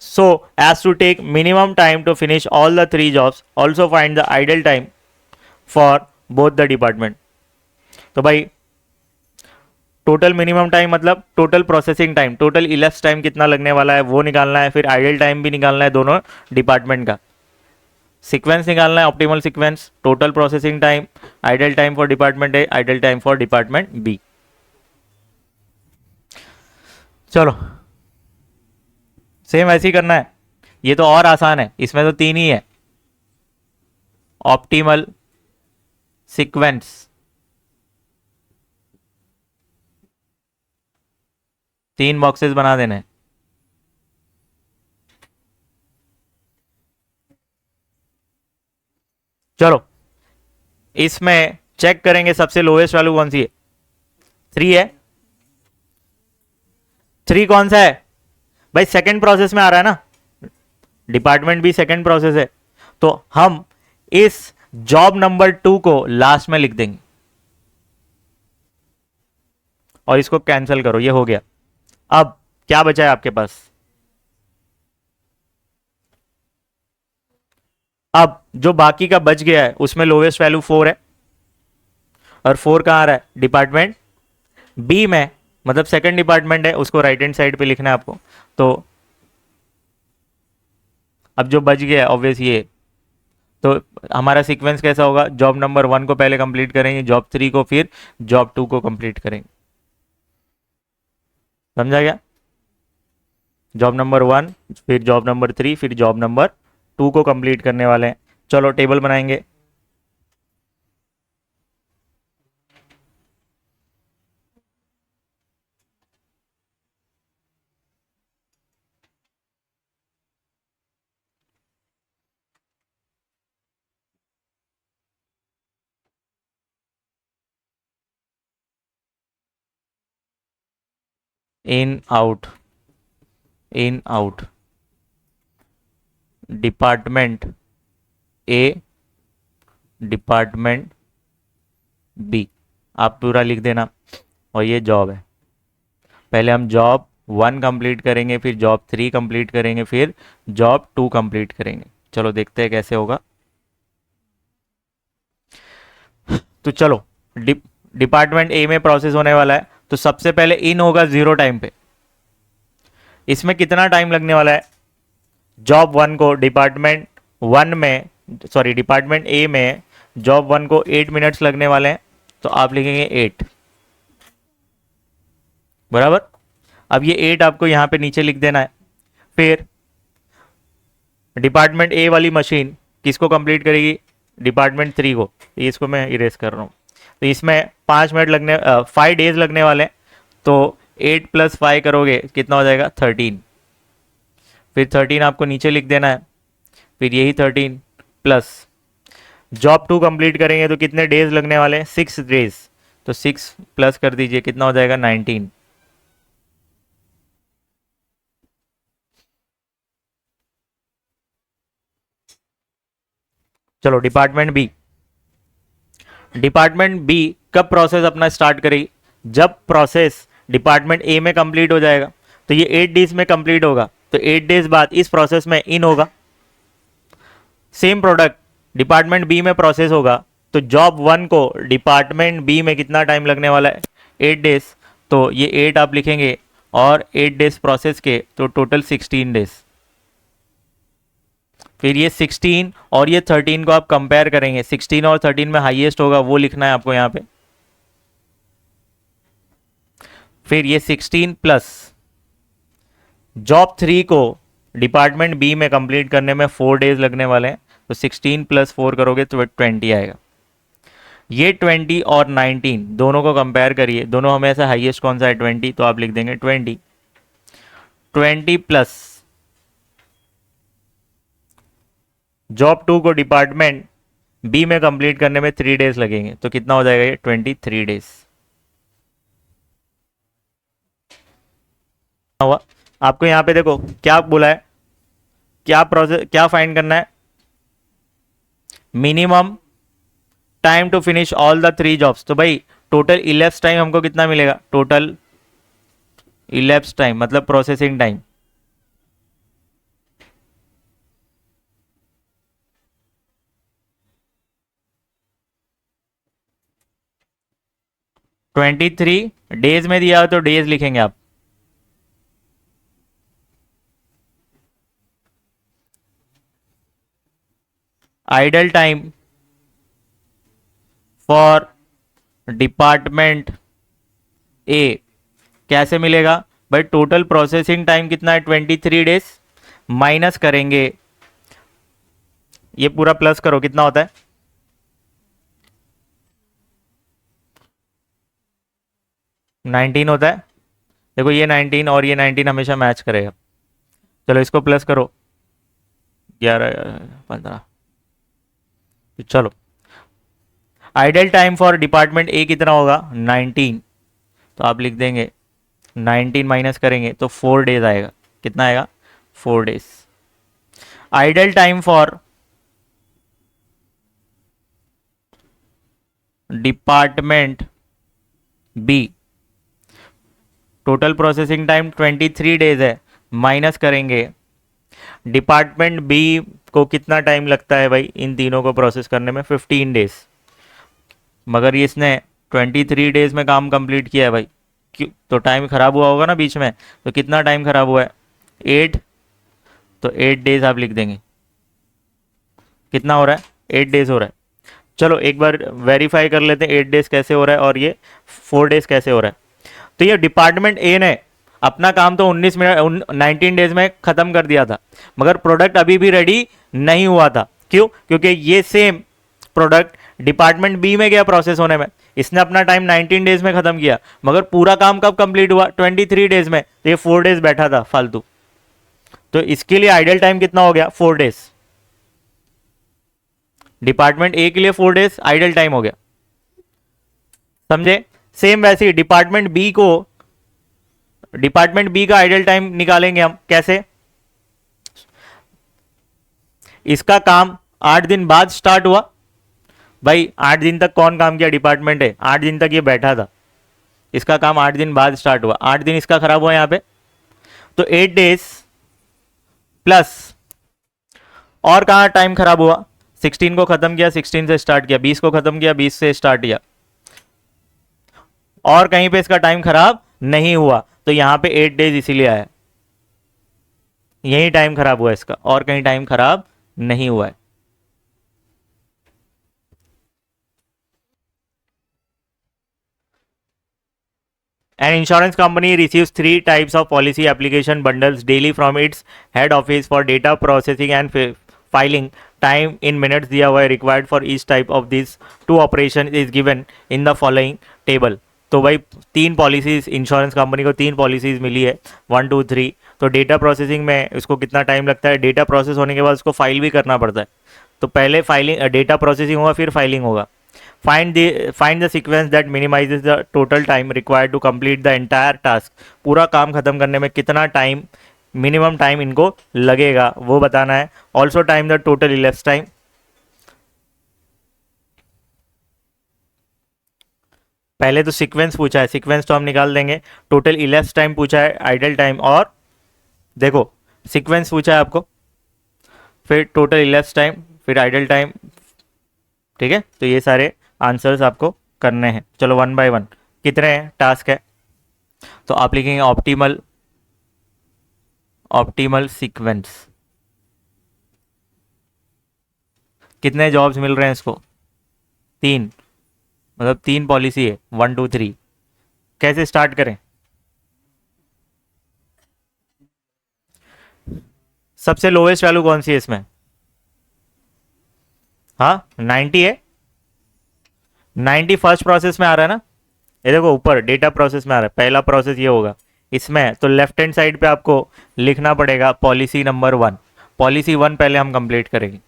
so as to take minimum time to finish all the 3 jobs, also find the idle time for both the department. तो भाई टोटल मिनिमम टाइम मतलब total processing time, total elapse time कितना लगने वाला है वो निकालना है। फिर आइडल टाइम भी निकालना है दोनों डिपार्टमेंट का। सीक्वेंस निकालना है, optimal sequence, total processing time, idle time for department A, idle time for department B. चलो सेम ऐसे ही करना है, ये तो और आसान है, इसमें तो 3 ही है। ऑप्टिमल सीक्वेंस, 3 बॉक्सेस बना देने हैं। चलो इसमें चेक करेंगे सबसे लोएस्ट वैल्यू कौन सी है, 3 है। 3 कौन सा है भाई, सेकंड प्रोसेस में आ रहा है ना, डिपार्टमेंट भी सेकंड प्रोसेस है, तो हम इस जॉब नंबर 2 को लास्ट में लिख देंगे और इसको कैंसिल करो, ये हो गया। अब क्या बचा है आपके पास, अब जो बाकी का बच गया है उसमें लोवेस्ट वैल्यू 4 है, और 4 कहां आ रहा है, डिपार्टमेंट बी में मतलब सेकंड डिपार्टमेंट है, उसको राइट हैंड साइड पे लिखना है आपको। तो अब जो बच गया ऑब्वियस ये, तो हमारा सीक्वेंस कैसा होगा, जॉब नंबर 1 को पहले कंप्लीट करेंगे, जॉब 3 को, फिर जॉब 2 को कंप्लीट करेंगे। समझा गया? जॉब नंबर 1, फिर जॉब नंबर 3, फिर जॉब नंबर 2 को कंप्लीट करने वाले हैं। चलो टेबल बनाएंगे। In out, in out, department A, department B, आप पूरा लिख देना। और ये जॉब है, पहले हम जॉब 1 कंप्लीट करेंगे, फिर जॉब 3 कंप्लीट करेंगे, फिर जॉब 2 कंप्लीट करेंगे। चलो देखते हैं कैसे होगा। तो चलो डिपार्टमेंट ए में प्रोसेस होने वाला है, तो सबसे पहले इन होगा 0 टाइम पे। इसमें कितना टाइम लगने वाला है, जॉब 1 को डिपार्टमेंट 1 में, सॉरी डिपार्टमेंट ए में जॉब 1 को 8 मिनट्स लगने वाले हैं, तो आप लिखेंगे 8, बराबर। अब ये 8 आपको यहां पे नीचे लिख देना है। फिर डिपार्टमेंट ए वाली मशीन किसको कंप्लीट करेगी, डिपार्टमेंट 3 को। इसको मैं इरेज कर रहा हूँ। तो इसमें 5 मिनट लगने 5 डेज लगने वाले हैं, तो 8 + 5 करोगे कितना हो जाएगा, 13। फिर 13 आपको नीचे लिख देना है, फिर यही 13 प्लस जॉब 2 कंप्लीट करेंगे तो कितने डेज लगने वाले हैं, 6 डेज। तो 6 प्लस कर दीजिए, कितना हो जाएगा, 19। चलो डिपार्टमेंट बी, डिपार्टमेंट बी कब प्रोसेस अपना स्टार्ट करेगी, जब प्रोसेस डिपार्टमेंट ए में कंप्लीट हो जाएगा। तो ये 8 डेज में कंप्लीट होगा, तो 8 डेज बाद इस प्रोसेस में इन होगा। सेम प्रोडक्ट डिपार्टमेंट बी में प्रोसेस होगा, तो जॉब 1 को डिपार्टमेंट बी में कितना टाइम लगने वाला है, 8 डेज। तो ये 8 आप लिखेंगे और 8 डेज प्रोसेस के, तो टोटल 16 डेज। फिर ये 16 और ये 13 को आप कंपेयर करेंगे, 16 और 13 में हाईएस्ट होगा वो लिखना है आपको यहाँ पे। फिर ये 16 प्लस जॉब 3 को डिपार्टमेंट बी में कंप्लीट करने में 4 डेज लगने वाले हैं, तो 16 + 4 करोगे तो 20 आएगा। ये 20 और 19 दोनों को कंपेयर करिए, दोनों हमें ऐसा हाईएस्ट कौन सा है, 20, तो आप लिख देंगे 20। 20 प्लस जॉब 2 को डिपार्टमेंट बी में कंप्लीट करने में 3 डेज लगेंगे, तो कितना हो जाएगा ये, 23 डेज हुआ। आपको यहाँ पे देखो क्या बोला है, क्या प्रोसेस, क्या फाइंड करना है, minimum time to finish all the 3 jobs. तो भाई टोटल इलेप्स टाइम हमको कितना मिलेगा, टोटल इलेप्स टाइम मतलब processing time, twenty three days में दिया हो तो डेज लिखेंगे आप। Idle time for department A कैसे मिलेगा भाई, टोटल प्रोसेसिंग टाइम कितना है, 23 डेज, माइनस करेंगे, ये पूरा प्लस करो कितना होता है, 19 होता है। देखो ये 19 और ये 19 हमेशा मैच करेगा। चलो इसको प्लस करो, 11 15। तो चलो आइडल टाइम फॉर डिपार्टमेंट ए कितना होगा, 19। तो आप लिख देंगे 19 माइनस करेंगे तो 4 डेज आएगा, कितना आएगा, 4 days. Idle time for department B, total processing time 23 days है, माइनस करेंगे डिपार्टमेंट बी को कितना टाइम लगता है भाई इन तीनों को प्रोसेस करने में, 15 डेज। मगर इसने 23 डेज में काम कंप्लीट किया है भाई, क्यों? तो टाइम खराब हुआ होगा ना बीच में, तो कितना टाइम खराब हुआ है? 8। तो 8 डेज आप लिख देंगे। कितना हो रहा है? 8 डेज हो रहा है। चलो एक बार वेरीफाई कर लेते हैं 8 डेज कैसे हो रहा है और ये 4 डेज कैसे हो रहा है। तो ये डिपार्टमेंट ए ने अपना काम तो 19 मिनट 19 डेज में खत्म कर दिया था, मगर प्रोडक्ट अभी भी रेडी नहीं हुआ था। क्यों? क्योंकि ये सेम प्रोडक्ट डिपार्टमेंट बी में गया प्रोसेस होने में, इसने अपना टाइम 19 डेज में खत्म किया, मगर पूरा काम कब कंप्लीट हुआ? 23 डेज में। तो ये 4 डेज बैठा था फालतू। तो इसके लिए आइडल टाइम कितना हो गया? 4 डेज। डिपार्टमेंट ए के लिए 4 डेज आइडल टाइम हो गया, समझे? सेम वैसे ही डिपार्टमेंट बी का आइडल टाइम निकालेंगे हम कैसे? इसका काम 8 दिन बाद स्टार्ट हुआ। भाई 8 दिन तक कौन काम किया? डिपार्टमेंट है, 8 दिन तक ये बैठा था। इसका काम 8 दिन बाद स्टार्ट हुआ, 8 दिन इसका खराब हुआ यहां पे। तो 8 डेज प्लस और कहाँ टाइम खराब हुआ? 16 को खत्म किया, 16 से स्टार्ट किया, 20 को खत्म किया, 20 से स्टार्ट किया, और कहीं पे इसका टाइम खराब नहीं हुआ। तो यहां पे 8 डेज इसीलिए आया, यही टाइम खराब हुआ इसका, और कहीं टाइम खराब नहीं हुआ है। An insurance company receives 3 types of policy application bundles daily from its head office for data processing and filing. Time in minutes दिया हुआ है required for each type of these two operations is given in the following table. तो भाई 3 policies, insurance company को 3 policies मिली है, 1 2 3। तो data processing में उसको कितना टाइम लगता है? डेटा प्रोसेस होने के बाद उसको फाइल भी करना पड़ता है। तो पहले फाइलिंग डेटा प्रोसेसिंग होगा, फिर फाइलिंग होगा। Find the sequence that minimises the total time required to complete the entire task. पूरा काम खत्म करने में कितना टाइम, मिनिमम टाइम इनको लगेगा वो बताना है। Also time the total elapse time. पहले तो सीक्वेंस पूछा है, सीक्वेंस तो हम निकाल देंगे। टोटल इलेप्स टाइम पूछा है, आइडल टाइम, और देखो सीक्वेंस पूछा है आपको, फिर टोटल इलेप्स टाइम, फिर आइडल टाइम। ठीक है, तो ये सारे आंसर्स आपको करने हैं। चलो 1 बाय 1। कितने टास्क है? तो आप लिखेंगे ऑप्टिमल, ऑप्टिमल सीक्वेंस। कितने जॉब्स मिल रहे हैं इसको? 3, मतलब 3 पॉलिसी है, 1 2 3। कैसे स्टार्ट करें? सबसे लोवेस्ट वैल्यू कौन सी है इसमें? हाँ 90 है। 90 फर्स्ट प्रोसेस में आ रहा है ना, ये देखो ऊपर डेटा प्रोसेस में आ रहा है, पहला प्रोसेस ये होगा इसमें। तो लेफ्ट हैंड साइड पे आपको लिखना पड़ेगा पॉलिसी नंबर 1। पॉलिसी 1 पहले हम कंप्लीट करेंगे,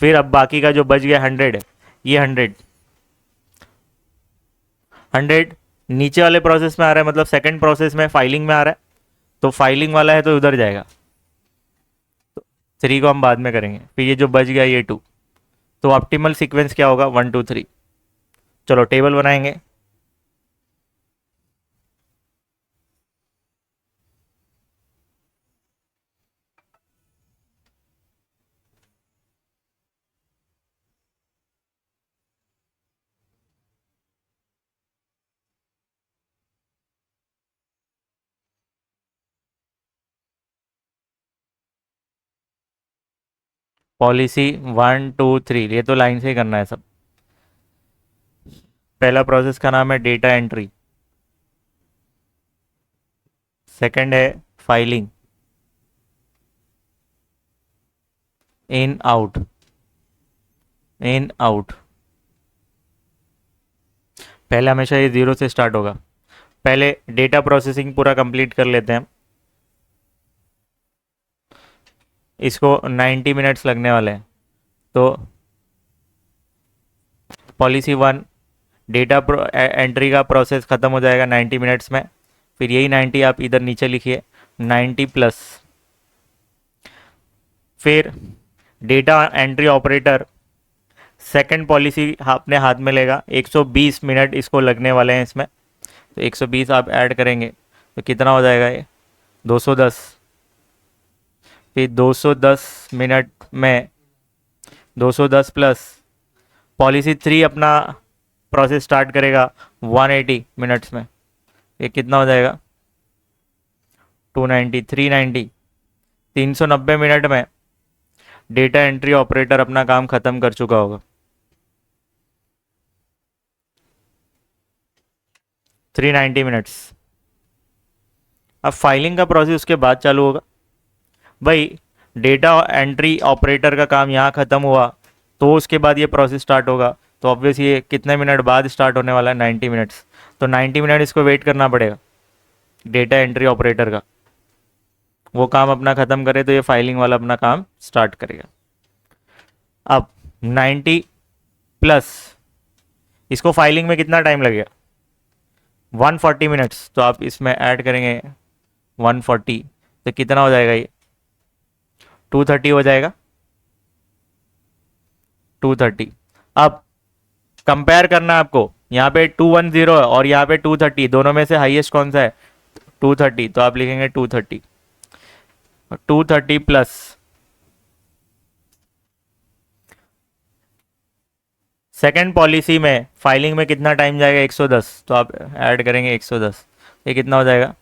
फिर अब बाकी का जो बच गया 100 है, ये 100 नीचे वाले प्रोसेस में आ रहा है, मतलब सेकंड प्रोसेस में फाइलिंग में आ रहा है। तो फाइलिंग वाला है तो उधर जाएगा, तो 3 को हम बाद में करेंगे। फिर ये जो बच गया ये 2। तो ऑप्टिमल सीक्वेंस क्या होगा? 1 2 3। चलो टेबल बनाएंगे। पॉलिसी 1 2 3, ये तो लाइन से ही करना है सब। पहला प्रोसेस का नाम है डेटा एंट्री, सेकंड है filing, in out, in out. पहले हमेशा ये 0 से स्टार्ट होगा। पहले डेटा प्रोसेसिंग पूरा कंप्लीट कर लेते हैं हम। इसको 90 मिनट्स लगने वाले हैं। तो पॉलिसी 1 डेटा एंट्री का प्रोसेस ख़त्म हो जाएगा 90 मिनट्स में। फिर यही 90 आप इधर नीचे लिखिए, 90 प्लस। फिर data entry operator second policy अपने हाथ में लेगा, 120 मिनट इसको लगने वाले हैं इसमें। तो 120 आप ऐड करेंगे तो कितना हो जाएगा ये? 210। फिर 210 मिनट में 210 प्लस पॉलिसी 3 अपना प्रोसेस स्टार्ट करेगा 180 मिनट्स में। ये कितना हो जाएगा 290 390 390 मिनट में डेटा एंट्री ऑपरेटर अपना काम खत्म कर चुका होगा। 390 मिनट्स। अब फाइलिंग का प्रोसेस उसके बाद चालू होगा। भाई डेटा एंट्री ऑपरेटर का काम यहाँ ख़त्म हुआ तो उसके बाद ये प्रोसेस स्टार्ट होगा, तो ऑब्वियस ये कितने मिनट बाद स्टार्ट होने वाला है 90 मिनट्स। तो 90 मिनट इसको वेट करना पड़ेगा डेटा एंट्री ऑपरेटर का, वो काम अपना ख़त्म करे तो ये फाइलिंग वाला अपना काम स्टार्ट करेगा। अब 90 प्लस इसको फाइलिंग में कितना टाइम लगेगा 140 मिनट्स, तो आप इसमें ऐड करेंगे 140 तो कितना हो जाएगा ये 230 हो जाएगा 230। अब कंपेयर करना है आपको, यहाँ पे 210 है और यहाँ पे 230, दोनों में से हाईएस्ट कौन सा है 230, तो आप लिखेंगे 230 230 प्लस सेकेंड पॉलिसी में फाइलिंग में कितना टाइम जाएगा 110, तो आप ऐड करेंगे 110, ये कितना हो जाएगा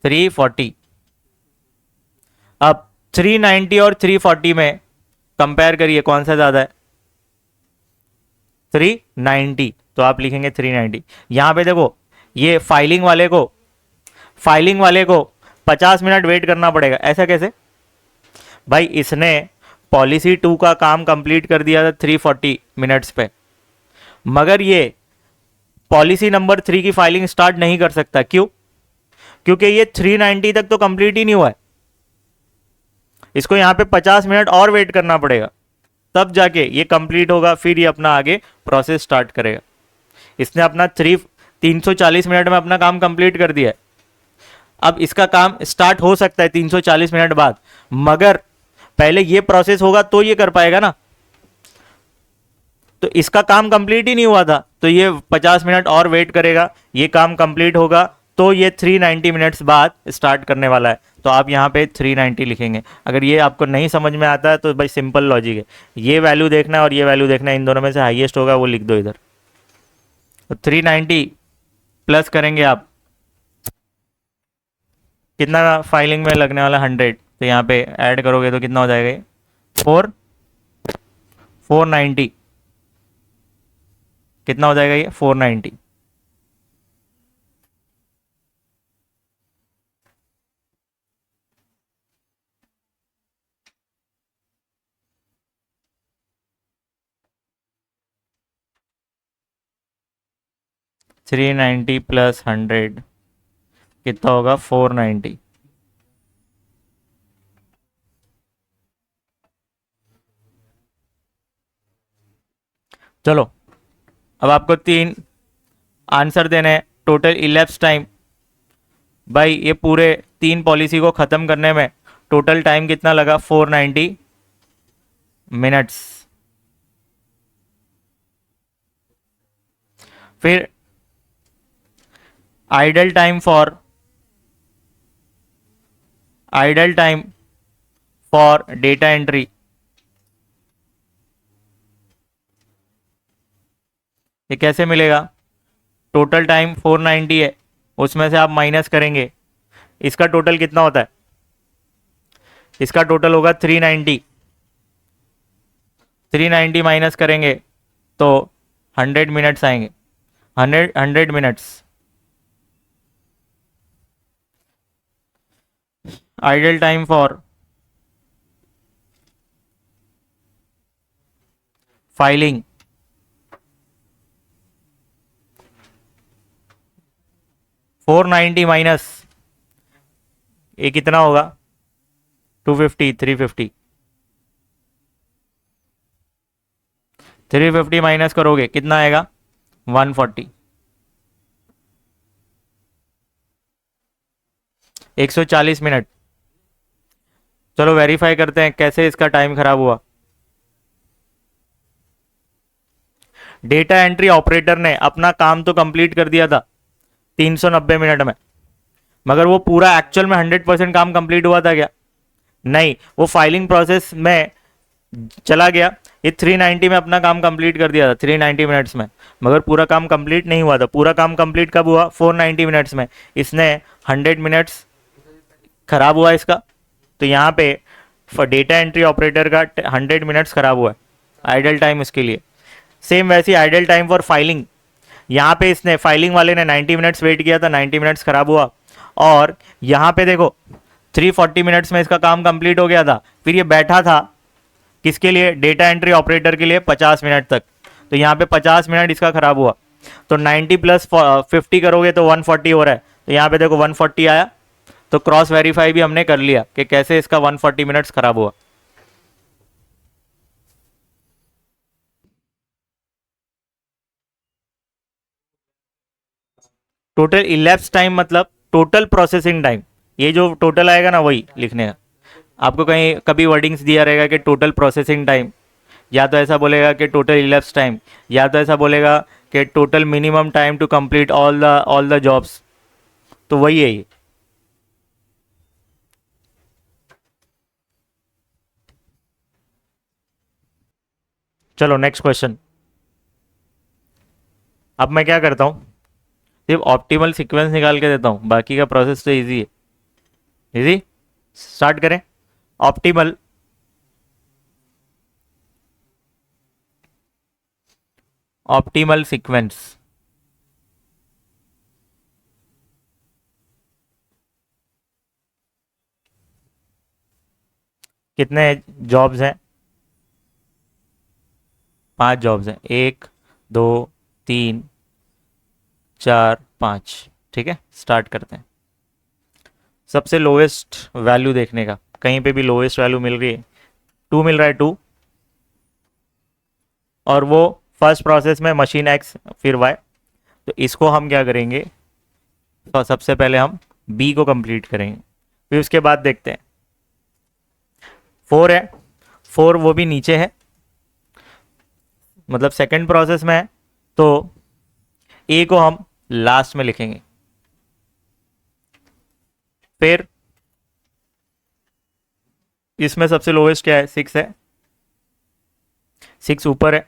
340। अब 390 और 340 में कंपेयर करिए कौन सा ज़्यादा है 390, तो आप लिखेंगे 390। यहाँ पे देखो ये फाइलिंग वाले को 50 मिनट वेट करना पड़ेगा। ऐसा कैसे भाई, इसने पॉलिसी 2 का काम कंप्लीट कर दिया था 340 मिनट्स पे, मगर ये पॉलिसी नंबर 3 की फाइलिंग स्टार्ट नहीं कर सकता। क्यों? क्योंकि ये 390 तक तो कंप्लीट ही नहीं हुआ है, इसको यहां पे 50 मिनट और वेट करना पड़ेगा, तब जाके ये कंप्लीट होगा, फिर ये अपना आगे प्रोसेस स्टार्ट करेगा। इसने अपना 340 मिनट में अपना काम कंप्लीट कर दिया है। अब इसका काम स्टार्ट हो सकता है 340 मिनट बाद, मगर पहले ये प्रोसेस होगा तो ये कर पाएगा ना, तो इसका काम कंप्लीट ही नहीं हुआ था, तो ये 50 मिनट और वेट करेगा, ये काम कंप्लीट होगा तो ये 390 मिनट्स बाद स्टार्ट करने वाला है, तो आप यहाँ पे 390 लिखेंगे। अगर ये आपको नहीं समझ में आता है तो भाई सिंपल लॉजिक है, ये वैल्यू देखना है और ये वैल्यू देखना है, इन दोनों में से हाईएस्ट होगा वो लिख दो इधर। तो 390 प्लस करेंगे आप कितना फाइलिंग में लगने वाला 100, तो यहाँ पे ऐड करोगे तो कितना हो जाएगा ये 490, कितना हो जाएगा ये 490। थ्री 90 प्लस 100 कितना होगा 490। चलो अब आपको 3 आंसर देने हैं। टोटल इलेप्स टाइम, भाई ये पूरे 3 पॉलिसी को ख़त्म करने में टोटल टाइम कितना लगा 490 मिनट्स। फिर idol time for data entry, ये कैसे मिलेगा? टोटल टाइम 490 है, उसमें से आप माइनस करेंगे, इसका टोटल कितना होता है, इसका टोटल होगा 390, 390 माइनस करेंगे तो 100 मिनट्स आएंगे, 100 minutes. Idol time for filing, four 90 minus ये कितना होगा 250, 350, 350 माइनस करोगे कितना आएगा 140, 140 मिनट। चलो वेरीफाई करते हैं कैसे इसका टाइम खराब हुआ। डेटा एंट्री ऑपरेटर ने अपना काम तो कंप्लीट कर दिया था 390 मिनट में, मगर वो पूरा एक्चुअल में 100% काम कंप्लीट हुआ था क्या? नहीं, वो फाइलिंग प्रोसेस में चला गया, ये 390 में अपना काम कंप्लीट कर दिया था 390 मिनट्स में, मगर पूरा काम कंप्लीट नहीं हुआ था। पूरा काम कंप्लीट कब हुआ? 490 मिनट्स में। इसने 100 मिनट्स खराब हुआ इसका। तो यहाँ पे फॉर डेटा एंट्री ऑपरेटर का 100 मिनट्स खराब हुआ है आइडल टाइम उसके लिए। सेम वैसी आइडल टाइम फॉर फाइलिंग, यहाँ पे इसने फाइलिंग वाले ने 90 मिनट्स वेट किया था, 90 मिनट्स खराब हुआ। और यहाँ पे देखो 340 मिनट्स में इसका काम कंप्लीट हो गया था। फिर ये बैठा था किसके लिए? डेटा एंट्री ऑपरेटर के लिए 50 मिनट तक। तो यहाँ पे 50 मिनट इसका खराब हुआ। तो 90 प्लस 50 करोगे तो 140 हो रहा है। तो यहाँ पे देखो 140 आया। तो क्रॉस वेरीफाई भी हमने कर लिया कि कैसे इसका 140 मिनट्स खराब हुआ। टोटल इलैप्स टाइम मतलब टोटल प्रोसेसिंग टाइम। ये जो टोटल आएगा ना वही लिखने का। आपको कहीं कभी वर्डिंग्स दिया रहेगा कि टोटल प्रोसेसिंग टाइम, या तो ऐसा बोलेगा कि टोटल इलैप्स टाइम, या तो ऐसा बोलेगा कि total minimum time to complete all the jobs. तो वही है ये। चलो नेक्स्ट क्वेश्चन। अब मैं क्या करता हूँ, सिर्फ ऑप्टिमल सीक्वेंस निकाल के देता हूँ, बाकी का प्रोसेस तो इजी है। इजी, स्टार्ट करें। Optimal optimal sequence. कितने जॉब्स हैं? 5 जॉब्स हैं, 1 2 3 4 5। ठीक है, स्टार्ट करते हैं। सबसे लोएस्ट वैल्यू देखने का, कहीं पे भी लोएस्ट वैल्यू मिल रही है, 2 मिल रहा है 2। और वो फर्स्ट प्रोसेस में मशीन एक्स फिर वाई। तो इसको हम क्या करेंगे, तो सबसे पहले हम बी को कंप्लीट करेंगे, फिर उसके बाद देखते हैं। 4 है, 4 वो भी नीचे है, मतलब सेकंड प्रोसेस में है। तो ए को हम लास्ट में लिखेंगे। फिर इसमें सबसे लोएस्ट क्या है? 6 है, 6 ऊपर है।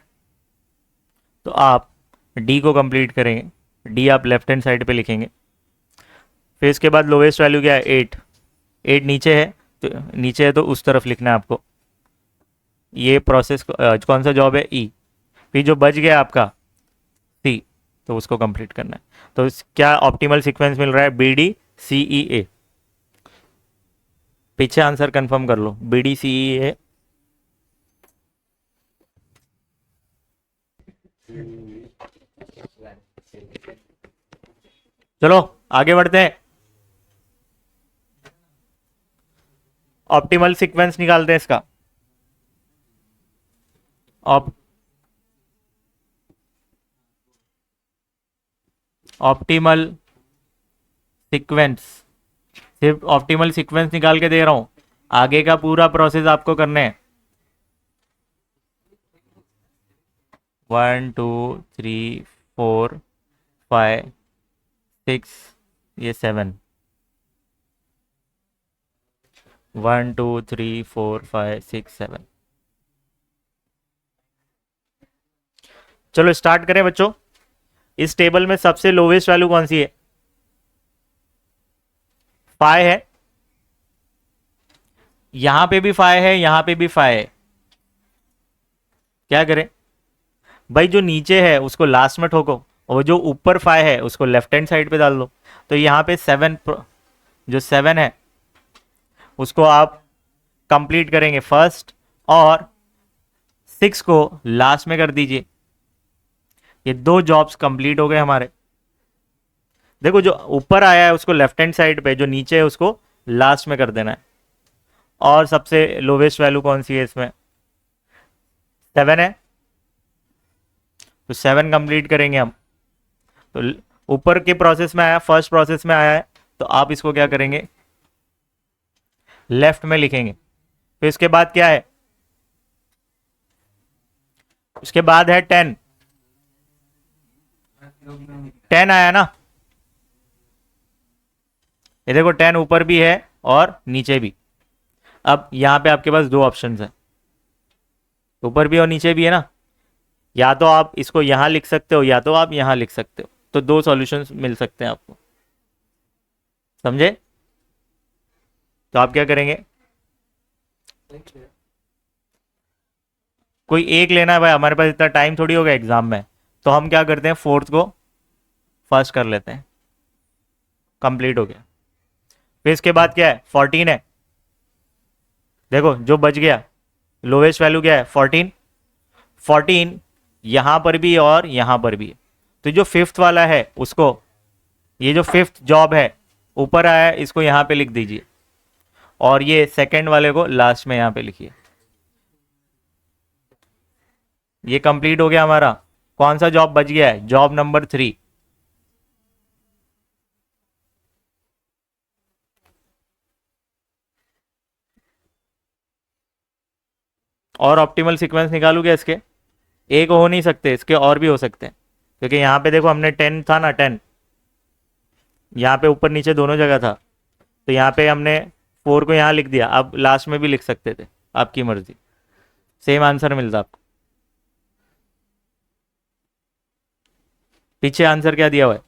तो आप डी को कंप्लीट करेंगे, डी आप लेफ्ट हैंड साइड पे लिखेंगे। फिर इसके बाद लोएस्ट वैल्यू क्या है? 8, 8 नीचे है। तो नीचे है तो उस तरफ लिखना है आपको। ये प्रोसेस कौन सा जॉब है? ई। फिर जो बच गया आपका सी, तो उसको कंप्लीट करना है। तो क्या ऑप्टिमल सीक्वेंस मिल रहा है? बी डी सी ई ए। पीछे आंसर कंफर्म कर लो, बी डी सी ई ए। चलो आगे बढ़ते हैं, ऑप्टिमल सीक्वेंस निकालते हैं इसका। ऑप्टिमल सीक्वेंस, सिर्फ ऑप्टिमल सीक्वेंस निकाल के दे रहा हूं, आगे का पूरा प्रोसेस आपको करना है। 1 2 3 4 5 6, ये 7। 1 2 3 4 5 6 7। चलो स्टार्ट करें बच्चों। इस टेबल में सबसे लोवेस्ट वैल्यू कौन सी है? 5 है, यहां पे भी 5 है, यहां पे भी 5 है। क्या करें भाई? जो नीचे है उसको लास्ट में ठोको, और जो ऊपर 5 है उसको लेफ्ट हैंड साइड पे डाल दो। तो यहाँ पे 7, जो 7 है उसको आप कंप्लीट करेंगे फर्स्ट, और 6 को लास्ट में कर दीजिए। ये 2 जॉब्स कंप्लीट हो गए हमारे। देखो जो ऊपर आया है उसको लेफ्ट हैंड साइड पे, जो नीचे है उसको लास्ट में कर देना है। और सबसे लोवेस्ट वैल्यू कौन सी है इसमें? 7 है, तो 7 कंप्लीट करेंगे हम। तो ऊपर के प्रोसेस में आया, फर्स्ट प्रोसेस में आया है, तो आप इसको क्या करेंगे? लेफ्ट में लिखेंगे। फिर इसके बाद क्या है? उसके बाद है 10। 10 आया ना, ये देखो 10 ऊपर भी है और नीचे भी। अब यहां पे आपके पास 2 ऑप्शंस हैं। ऊपर भी और नीचे भी है ना, या तो आप इसको यहाँ लिख सकते हो या तो आप यहाँ लिख सकते हो, तो दो सॉल्यूशंस मिल सकते हैं आपको, समझे? तो आप क्या करेंगे, कोई एक लेना है भाई, हमारे पास इतना टाइम थोड़ी होगा एग्जाम में, तो हम क्या करते हैं फोर्थ को फर्स्ट कर लेते हैं, कंप्लीट हो गया। फिर इसके बाद क्या है, 14 है, देखो जो बच गया, लोवेस्ट वैल्यू क्या है 14, 14 यहां पर भी और यहां पर भी है, तो जो फिफ्थ वाला है उसको, ये जो फिफ्थ जॉब है ऊपर आया है इसको यहां पे लिख दीजिए, और ये सेकंड वाले को लास्ट में यहां पे लिखिए। ये कंप्लीट हो गया हमारा। कौन सा जॉब बच गया है, जॉब नंबर 3। और ऑप्टिमल सीक्वेंस निकालू क्या इसके, एक हो नहीं सकते, इसके और भी हो सकते हैं, क्योंकि यहाँ पे देखो हमने 10 था ना, 10 यहाँ पे ऊपर नीचे दोनों जगह था, तो यहाँ पे हमने 4 को यहाँ लिख दिया, अब लास्ट में भी लिख सकते थे, आपकी मर्जी, सेम आंसर मिलता आपको। पीछे आंसर क्या दिया हुआ है,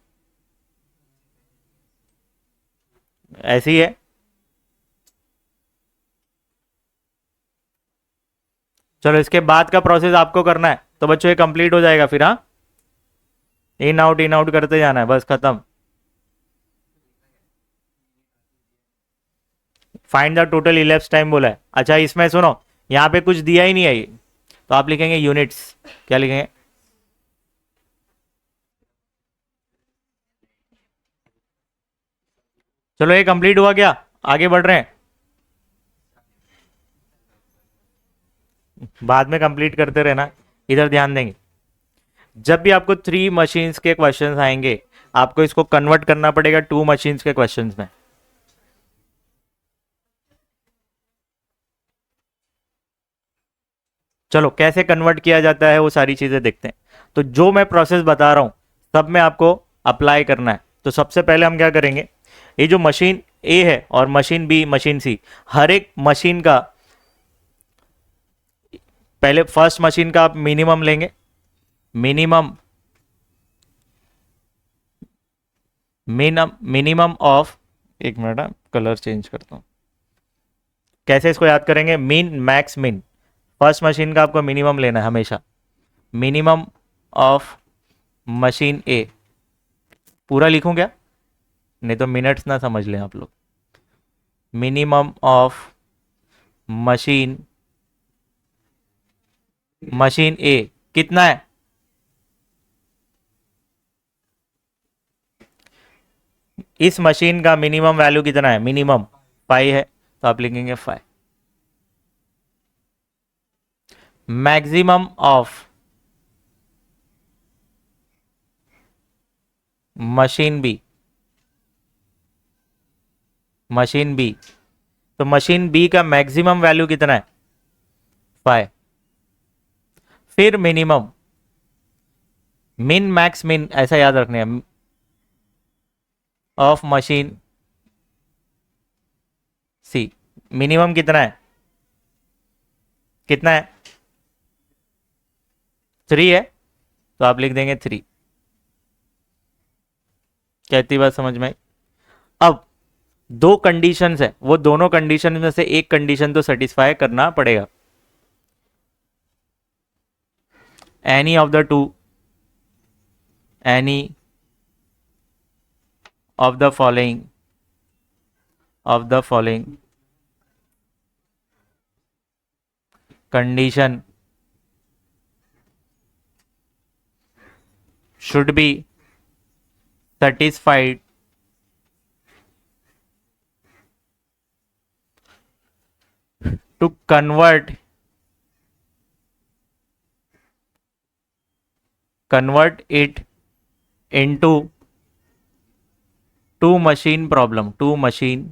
ऐसे ही है। चलो इसके बाद का प्रोसेस आपको करना है, तो बच्चों ये कंप्लीट हो जाएगा फिर, हाँ इन आउट करते जाना है, बस खत्म। Find the total elapse time बोला है। अच्छा इसमें सुनो, यहाँ पे कुछ दिया ही नहीं है ये, तो आप लिखेंगे यूनिट्स, क्या लिखेंगे, चलो ये कंप्लीट हुआ क्या, आगे बढ़ रहे हैं, बाद में कंप्लीट करते रहना, इधर ध्यान देंगे। जब भी आपको 3 मशीन्स के क्वेश्चंस आएंगे, आपको इसको कन्वर्ट करना पड़ेगा 2 मशीन्स के क्वेश्चंस में। चलो कैसे कन्वर्ट किया जाता है वो सारी चीजें देखते हैं। तो जो मैं प्रोसेस बता रहा हूं सब में आपको अप्लाई करना है। तो सबसे पहले हम क्या करेंगे, ये जो मशीन ए है और मशीन बी मशीन सी, हर एक मशीन का पहले फर्स्ट मशीन का आप मिनिमम लेंगे, मिनिमम मिनिमम ऑफ, एक मिनट कलर चेंज करता हूं, कैसे इसको याद करेंगे, mean max min, first machine का आपको मिनिमम लेना है हमेशा, मिनिमम ऑफ मशीन ए, पूरा लिखूं क्या, नहीं तो मिनट्स ना समझ लें आप लोग, minimum of machine machine A कितना है, इस मशीन का मिनिमम वैल्यू कितना है, मिनिमम 5 है, तो आप लिखेंगे 5। Maximum of machine B, machine B, तो मशीन बी का मैक्सिमम वैल्यू कितना है 5। फिर मिनिमम, मिन मैक्स मिन ऐसा याद रखने है, ऑफ मशीन सी, मिनिमम कितना है, कितना है 3 है, तो आप लिख देंगे 3। कहती बात समझ में आई? अब 2 कंडीशंस है, वो दोनों कंडीशन में से एक कंडीशन तो सेटिस्फाई करना पड़ेगा, any of the two, any of the following, of the following condition should be satisfied to convert it into two machine problem, two machine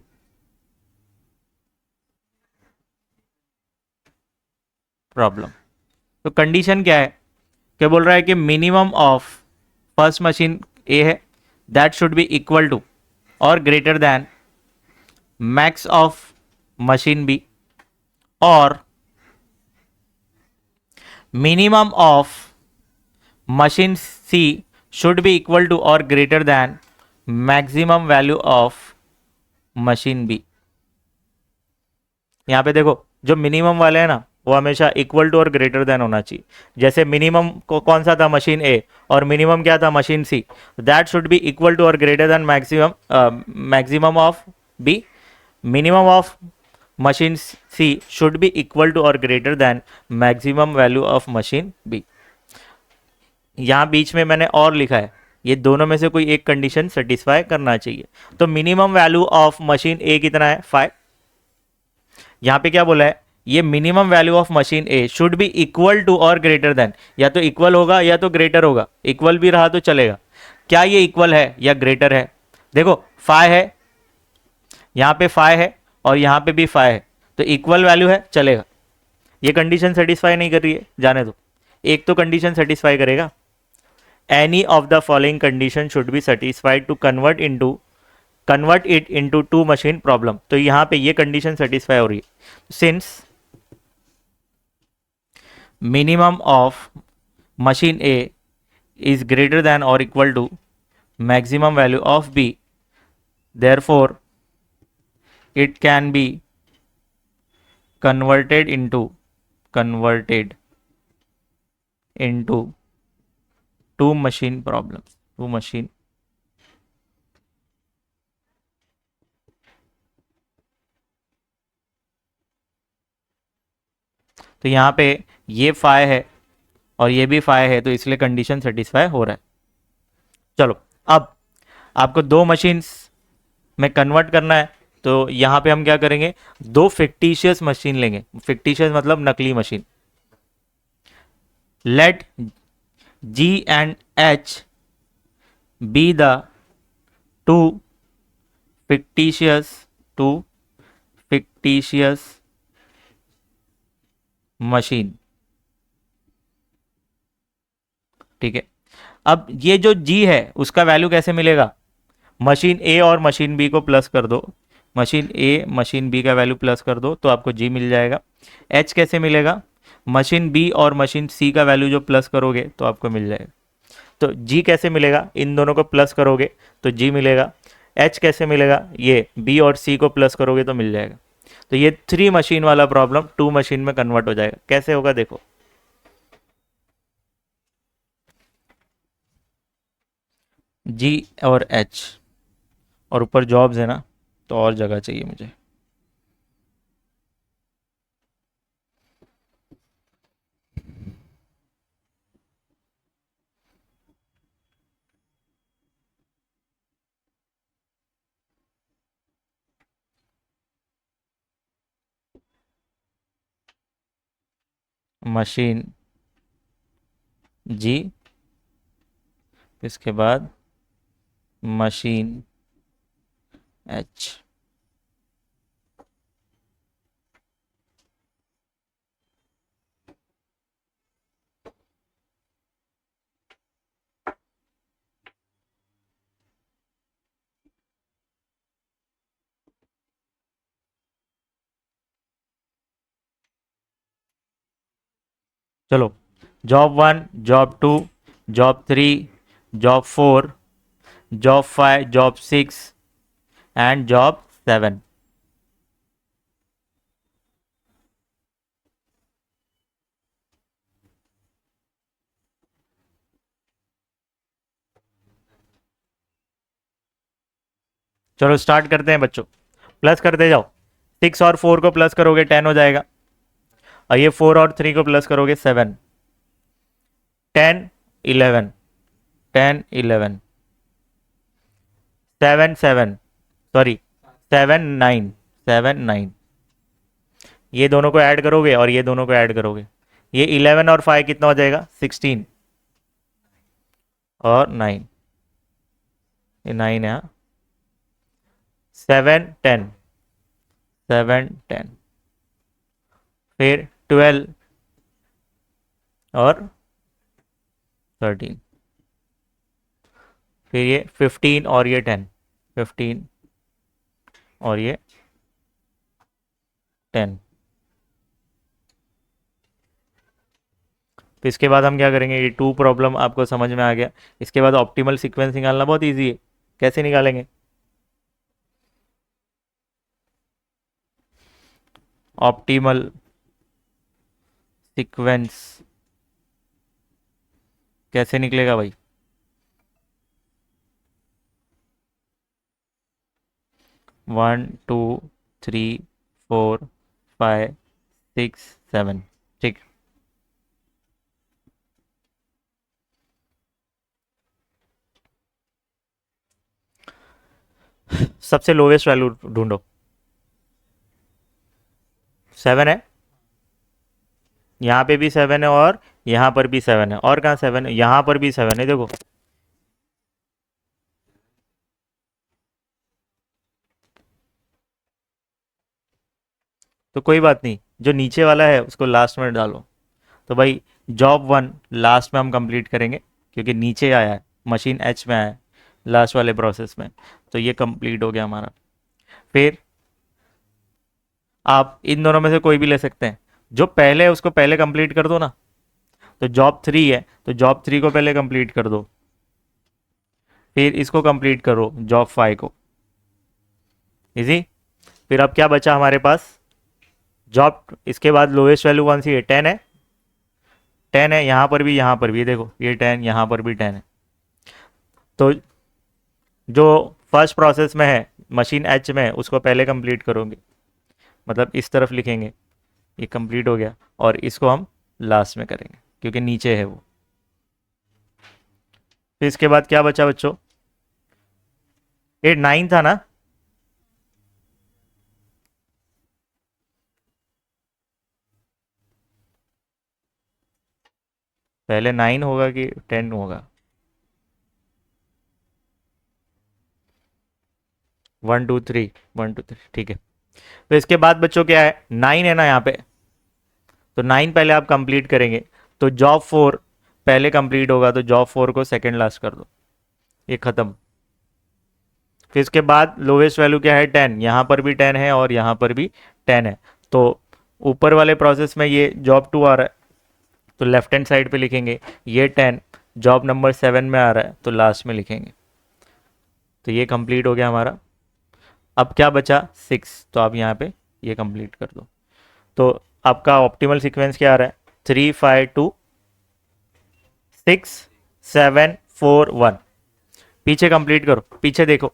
problem. तो कंडीशन क्या है, क्या बोल रहा है कि minimum of first machine A है, that should be equal to और greater than max of machine B, और minimum of machine C should be equal to और greater than maximum value of machine B. यहाँ पे देखो, जो minimum वाले हैं ना वो हमेशा इक्वल टू और ग्रेटर देन होना चाहिए। जैसे मिनिमम को कौन सा था, मशीन ए, और मिनिमम क्या था, machine C. That should be equal to और greater than maximum maximum of B. Minimum of machine C should be equal to और greater than maximum value of machine B. यहाँ बीच में मैंने और लिखा है, ये दोनों में से कोई एक कंडीशन सेटिस्फाई करना चाहिए। तो minimum value of machine A कितना है, 5। यहाँ पे क्या बोला है, ये minimum value of machine A should be equal to और ग्रेटर देन, या तो इक्वल होगा या तो ग्रेटर होगा। इक्वल भी रहा तो चलेगा। क्या ये इक्वल है या ग्रेटर है? देखो 5 है, यहाँ पे 5 है और यहाँ पे भी 5 है, तो इक्वल वैल्यू है, चलेगा। ये कंडीशन सेटिस्फाई नहीं कर रही है, जाने दो। एक तो कंडीशन सेटिस्फाई करेगा। Any of the following condition should be satisfied to convert it into two machine problem. तो यहां पे ये कंडीशन सेटिस्फाई हो रही है। Since minimum of machine A is greater than or equal to maximum value of b, therefore it can be converted into two machine problems, two machine। तो यहाँ पे ये 5 है और ये भी 5 है, तो इसलिए कंडीशन सेटिस्फाई हो रहा है। चलो, अब आपको दो मशीन्स में कन्वर्ट करना है, तो यहाँ पे हम क्या करेंगे, दो फिक्टिशियस मशीन लेंगे। फिक्टिशियस मतलब नकली machine. Let G and H be the two fictitious two fictitious machine। ठीक है। अब ये जो G है उसका वैल्यू कैसे मिलेगा, मशीन ए और मशीन बी को प्लस कर दो, मशीन ए मशीन बी का वैल्यू प्लस कर दो तो आपको जी मिल जाएगा। एच कैसे मिलेगा, मशीन बी और मशीन सी का वैल्यू जो प्लस करोगे तो आपको मिल जाएगा। तो जी कैसे मिलेगा, इन दोनों को प्लस करोगे तो जी मिलेगा। एच कैसे मिलेगा, ये बी और सी को प्लस करोगे तो मिल जाएगा। तो ये 3 मशीन वाला प्रॉब्लम 2 मशीन में कन्वर्ट हो जाएगा। कैसे होगा देखो, जी और एच, और ऊपर जॉब्स है ना, तो और जगह चाहिए मुझे। मशीन जी, इसके बाद मशीन एच। चलो, job 1, job 2, job 3, job 4, job 5, job 6 and job 7। चलो स्टार्ट करते हैं बच्चों, प्लस करते जाओ। 6 और 4 को प्लस करोगे 10 हो जाएगा, और ये 4 और 3 को प्लस करोगे 7। 10 11, 10 11, 7 7, सॉरी 7 9, 7 9। ये दोनों को ऐड करोगे और ये दोनों को ऐड करोगे, ये 11 और 5 कितना हो जाएगा, 16 और 9, ये 9 है। 7 10, 7 10, फिर 12 और 13, फिर ये 15 और ये 10, 15 और ये 10। तो इसके बाद हम क्या करेंगे, ये टू प्रॉब्लम आपको समझ में आ गया। इसके बाद ऑप्टिमल सीक्वेंस निकालना बहुत ईजी है। कैसे निकालेंगे? ऑप्टिमल सीक्वेंस कैसे निकलेगा भाई? One two three four five six seven. ठीक। सबसे लोवेस्ट वैल्यू ढूंढो। 7 है, यहाँ पे भी 7 है और यहाँ पर भी 7 है। और कहाँ 7 है? यहाँ पर भी 7 है, देखो। तो कोई बात नहीं, जो नीचे वाला है उसको लास्ट में डालो। तो भाई जॉब 1 लास्ट में हम कंप्लीट करेंगे, क्योंकि नीचे आया है, मशीन एच में आया है लास्ट वाले प्रोसेस में। तो ये कंप्लीट हो गया हमारा। फिर आप इन दोनों में से कोई भी ले सकते हैं। जो पहले है उसको पहले कंप्लीट कर दो ना। तो जॉब 3 है, तो जॉब 3 को पहले कंप्लीट कर दो, फिर इसको कंप्लीट करो जॉब 5 को। इजी। फिर अब क्या बचा हमारे पास? जॉब, इसके बाद लोएस्ट वैल्यू कौन सी है? 10 है। 10 है यहाँ पर भी, यहाँ पर भी, देखो ये 10, यहाँ पर भी 10 है। तो जो फर्स्ट प्रोसेस में है मशीन एच में है, उसको पहले कंप्लीट करोगे, मतलब इस तरफ लिखेंगे, ये कंप्लीट हो गया। और इसको हम लास्ट में करेंगे क्योंकि नीचे है वो। फिर इसके बाद क्या बचा बच्चों? ये 9 था ना? पहले 9 होगा कि 10 होगा? 1 2 3, 1 2 3, ठीक है। तो इसके बाद बच्चों क्या है? 9 है ना यहाँ पे, तो 9 पहले आप कंप्लीट करेंगे। तो जॉब 4 पहले कंप्लीट होगा, तो जॉब 4 को सेकंड लास्ट कर दो, ये खत्म। फिर इसके बाद लोवेस्ट वैल्यू क्या है? 10। यहाँ पर भी 10 है और यहाँ पर भी 10 है। तो ऊपर वाले प्रोसेस में ये जॉब 2 आ रहा है, तो लेफ्ट हैंड साइड पे लिखेंगे। ये 10 जॉब नंबर 7 में आ रहा है, तो लास्ट में लिखेंगे। तो ये कंप्लीट हो गया हमारा। अब क्या बचा? 6, तो आप यहाँ पे ये कंप्लीट कर दो। तो आपका ऑप्टिमल सीक्वेंस क्या आ रहा है? 3 5 2 6 7 4 1। पीछे कंप्लीट करो, पीछे देखो।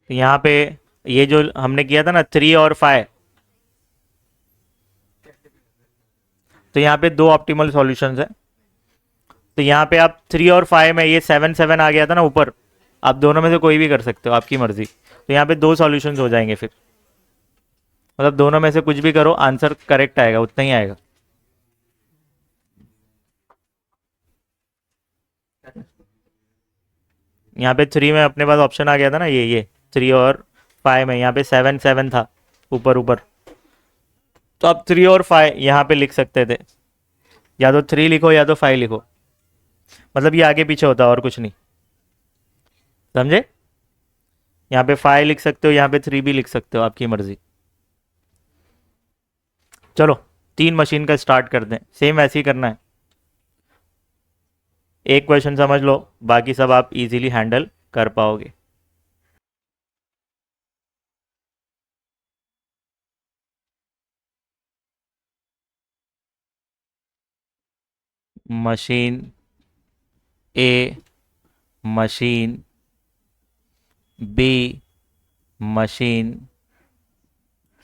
तो यहाँ पे ये जो हमने किया था ना 3 और 5, तो यहाँ पे दो ऑप्टिमल सॉल्यूशंस है। तो यहाँ पे आप 3 और 5 में, ये 7 7 आ गया था ना ऊपर, आप दोनों में से कोई भी कर सकते हो, आपकी मर्जी। तो यहाँ पे दो सॉल्यूशंस हो जाएंगे फिर, मतलब दोनों में से कुछ भी करो, आंसर करेक्ट आएगा, उतना ही आएगा। यहाँ पे 3 में अपने पास ऑप्शन आ गया था ना, ये 3 और 5 में, यहाँ पे 7 7 था ऊपर ऊपर। तो आप 3 और 5 यहाँ पे लिख सकते थे, या तो 3 लिखो या तो 5 लिखो, मतलब ये आगे पीछे होता है और कुछ नहीं, समझे? यहाँ पे 5 लिख सकते हो, यहाँ पे 3 भी लिख सकते हो, आपकी मर्जी। चलो 3 मशीन का स्टार्ट कर दें, सेम ऐसे ही करना है। एक क्वेश्चन समझ लो, बाकी सब आप इजीली हैंडल कर पाओगे। Machine A, machine B, machine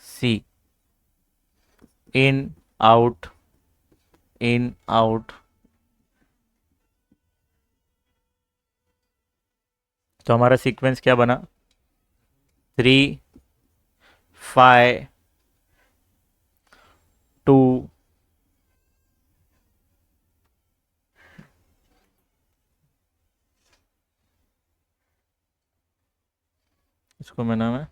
C. In out, in out. तो हमारा सीक्वेंस क्या बना? 3 5 2। इसको मैं नाम है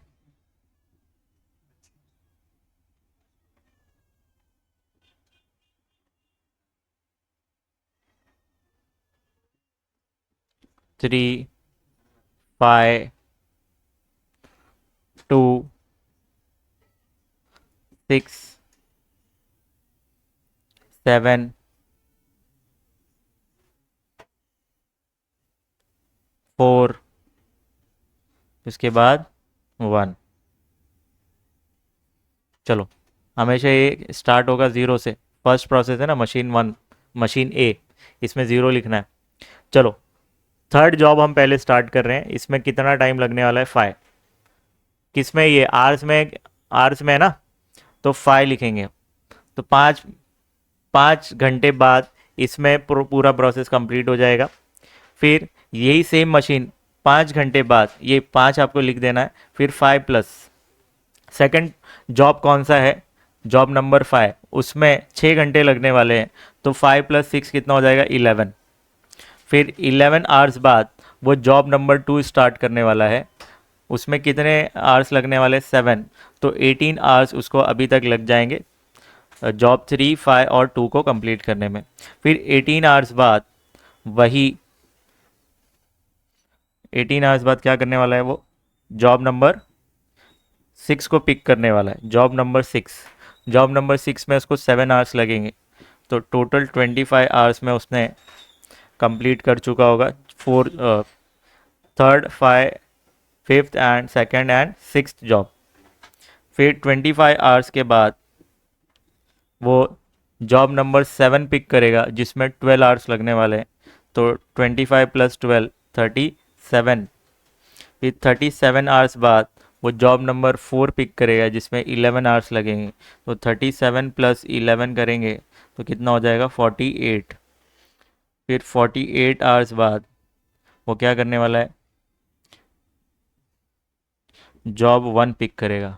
3 5 2 6 7 4 इसके बाद 1। चलो, हमेशा ये स्टार्ट होगा ज़ीरो से। फर्स्ट प्रोसेस है ना, मशीन 1, मशीन ए, इसमें ज़ीरो लिखना है। चलो, थर्ड जॉब हम पहले स्टार्ट कर रहे हैं। इसमें कितना टाइम लगने वाला है? 5। किसमें? ये आर्स में है ना, तो 5 लिखेंगे। तो 5 घंटे बाद इसमें पूरा प्रोसेस कंप्लीट हो जाएगा। फिर यही सेम मशीन 5 घंटे बाद, ये 5 आपको लिख देना है, फिर 5 प्लस सेकंड जॉब कौन सा है? जॉब नंबर 5, उसमें 6 घंटे लगने वाले हैं। तो 5 प्लस 6 कितना हो जाएगा? 11। फिर 11 आवर्स बाद वो जॉब नंबर 2 स्टार्ट करने वाला है। उसमें कितने आवर्स लगने वाले? 7। तो 18 आवर्स उसको अभी तक लग जाएंगे जॉब 3, 5 और 2 को कंप्लीट करने में। फिर 18 आवर्स बाद वही 18 आवर्स बाद क्या करने वाला है? वो जॉब नंबर 6 को पिक करने वाला है। जॉब नंबर 6 में उसको 7 आवर्स लगेंगे। तो टोटल 25 आवर्स में उसने कंप्लीट कर चुका होगा third, fifth and second and sixth job. फिर 25 आवर्स के बाद वो जॉब नंबर 7 पिक करेगा, जिसमें 12 आवर्स लगने वाले हैं। तो 25 प्लस 12 37। फिर 37 आवर्स बाद वो जॉब नंबर 4 पिक करेगा, जिसमें 11 आवर्स लगेंगे। तो 37 प्लस 11 करेंगे तो कितना हो जाएगा? 48। फिर 48 आवर्स बाद वो क्या करने वाला है? जॉब 1 पिक करेगा।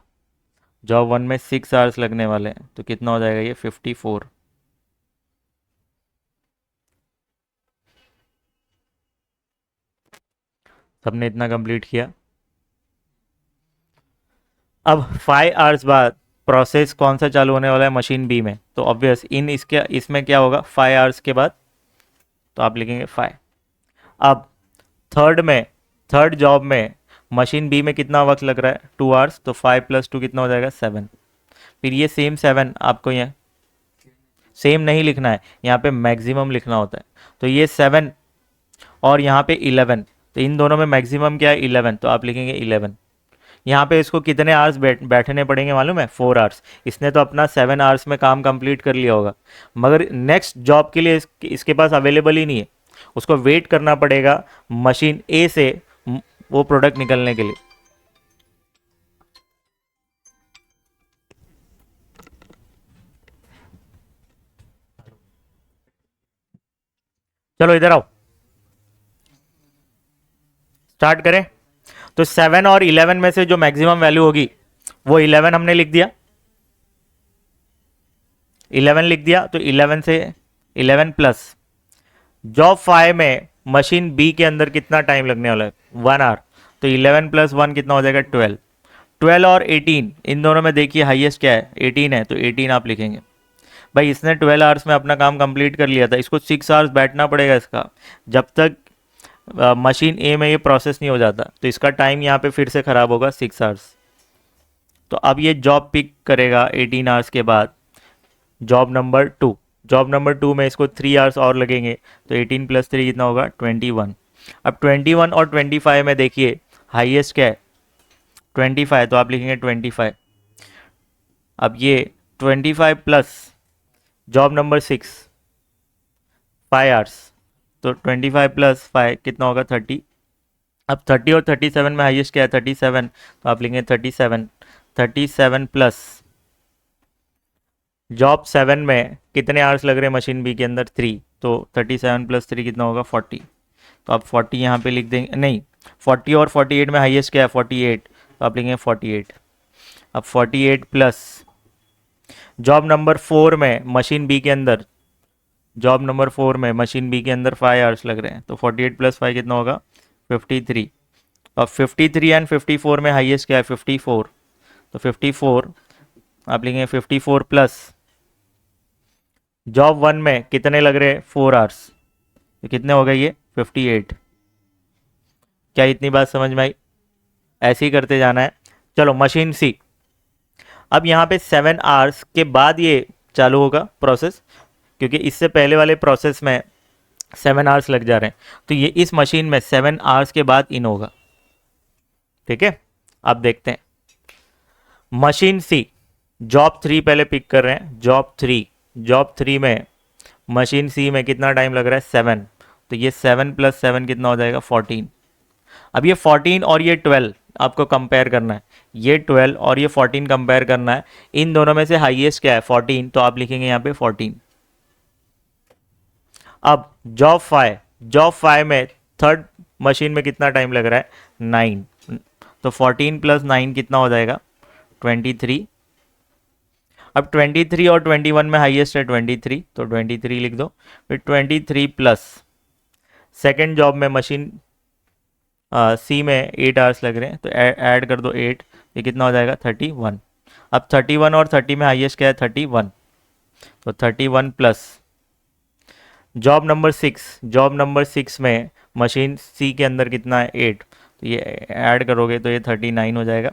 जॉब 1 में 6 आवर्स लगने वाले हैं। तो कितना हो जाएगा? ये 54। सबने इतना कंप्लीट किया। अब 5 आवर्स बाद प्रोसेस कौन सा चालू होने वाला है? मशीन बी में। तो ऑब्वियस इसमें क्या होगा? 5 आवर्स के बाद तो आप लिखेंगे 5। अब थर्ड जॉब में मशीन बी में कितना वक्त लग रहा है? 2 आवर्स। तो 5 प्लस 2 कितना हो जाएगा? 7। फिर ये सेम 7 आपको यहाँ सेम नहीं लिखना है, यहाँ पे मैक्सिमम लिखना होता है। तो ये 7 और यहाँ पे 11, तो इन दोनों में मैक्सिमम क्या है? 11। तो आप लिखेंगे 11। यहाँ पे इसको कितने आवर्स बैठने पड़ेंगे मालूम है? 4 आवर्स। इसने तो अपना 7 आवर्स में काम कंप्लीट कर लिया होगा, मगर नेक्स्ट जॉब के लिए इसके पास अवेलेबल ही नहीं है। उसको वेट करना पड़ेगा मशीन ए से वो प्रोडक्ट निकलने के लिए। चलो इधर आओ, स्टार्ट करें। तो 7 और 11 में से जो मैक्सिमम वैल्यू होगी वो 11 हमने लिख दिया। 11 लिख दिया। तो 11 से 11 प्लस जॉब 5 में मशीन बी के अंदर कितना टाइम लगने वाला है? 1 आवर। तो 11 प्लस 1 कितना हो जाएगा? 12। 12 और 18 इन दोनों में देखिए हाईएस्ट क्या है? 18 है। तो 18 आप लिखेंगे। भाई इसने 12 आवर्स में अपना काम कंप्लीट कर लिया था, इसको 6 आवर्स बैठना पड़ेगा इसका, जब तक मशीन ए में ये प्रोसेस नहीं हो जाता। तो इसका टाइम यहाँ पे फिर से ख़राब होगा 6 आवर्स। तो अब ये जॉब पिक करेगा 18 आवर्स के बाद जॉब नंबर 2। जॉब नंबर 2 में इसको 3 आवर्स और लगेंगे। तो 18 प्लस 3 कितना होगा? 21। अब 21 और 25 में देखिए हाईएस्ट क्या है? 25। तो आप लिखेंगे 25। अब ये 25 प्लस जॉब नंबर 6 5 आवर्स। तो 25 प्लस 5 कितना होगा? 30। अब 30 और 37 में हाईएस्ट क्या है? 37। तो आप लिखेंगे 37। 37 प्लस जॉब 7 में कितने आवर्स लग रहे हैं मशीन बी के अंदर? 3। तो 37 प्लस 3 कितना होगा? 40। तो आप 40 यहाँ पे लिख देंगे, नहीं 40 और 48 में हाईएस्ट क्या है? 48। तो आप लिखेंगे 48। अब 48 प्लस जॉब नंबर 4 में मशीन बी के अंदर, जॉब नंबर 4 में मशीन बी के अंदर 5 आवर्स लग रहे हैं। तो 48 प्लस 5 कितना होगा? 53। और 53 एंड 54 में हाईएस्ट क्या है? 54। तो 54 आप लिखेंगे 54 प्लस जॉब 1 में कितने लग रहे हैं? 4 आवर्स। तो कितने हो गए ये? 58। क्या इतनी बात समझ में आई? ऐसे ही करते जाना है। चलो मशीन सी, अब यहाँ पे 7 आवर्स के बाद ये चालू होगा प्रोसेस। क्योंकि इससे पहले वाले प्रोसेस में 7 आवर्स लग जा रहे हैं, तो ये इस मशीन में 7 आवर्स के बाद इन होगा। ठीक है, अब देखते हैं मशीन सी, जॉब 3 पहले पिक कर रहे हैं। जॉब 3 में मशीन सी में कितना टाइम लग रहा है, 7। तो ये 7 + 7 कितना हो जाएगा, 14। अब ये 14 और ये 12 आपको कंपेयर करना है, ये 12 और ये 14 कंपेयर करना है। इन दोनों में से हाईएस्ट क्या है, 14, तो आप लिखेंगे यहाँ पे 14। अब जॉब 5 में थर्ड मशीन में कितना टाइम लग रहा है, 9। तो 14 + 9 कितना हो जाएगा, 23। अब 23 और 21 में हाईएस्ट है 23, तो 23 लिख दो। फिर 23 प्लस सेकेंड जॉब में मशीन सी में 8 आवर्स लग रहे हैं, तो ऐड कर दो 8, ये कितना हो जाएगा, 31। अब 31 और 30 में हाईएस्ट क्या है, 31, तो 31 प्लस जॉब नंबर 6 में मशीन सी के अंदर कितना है, 8, तो ये ऐड करोगे तो ये 39 हो जाएगा।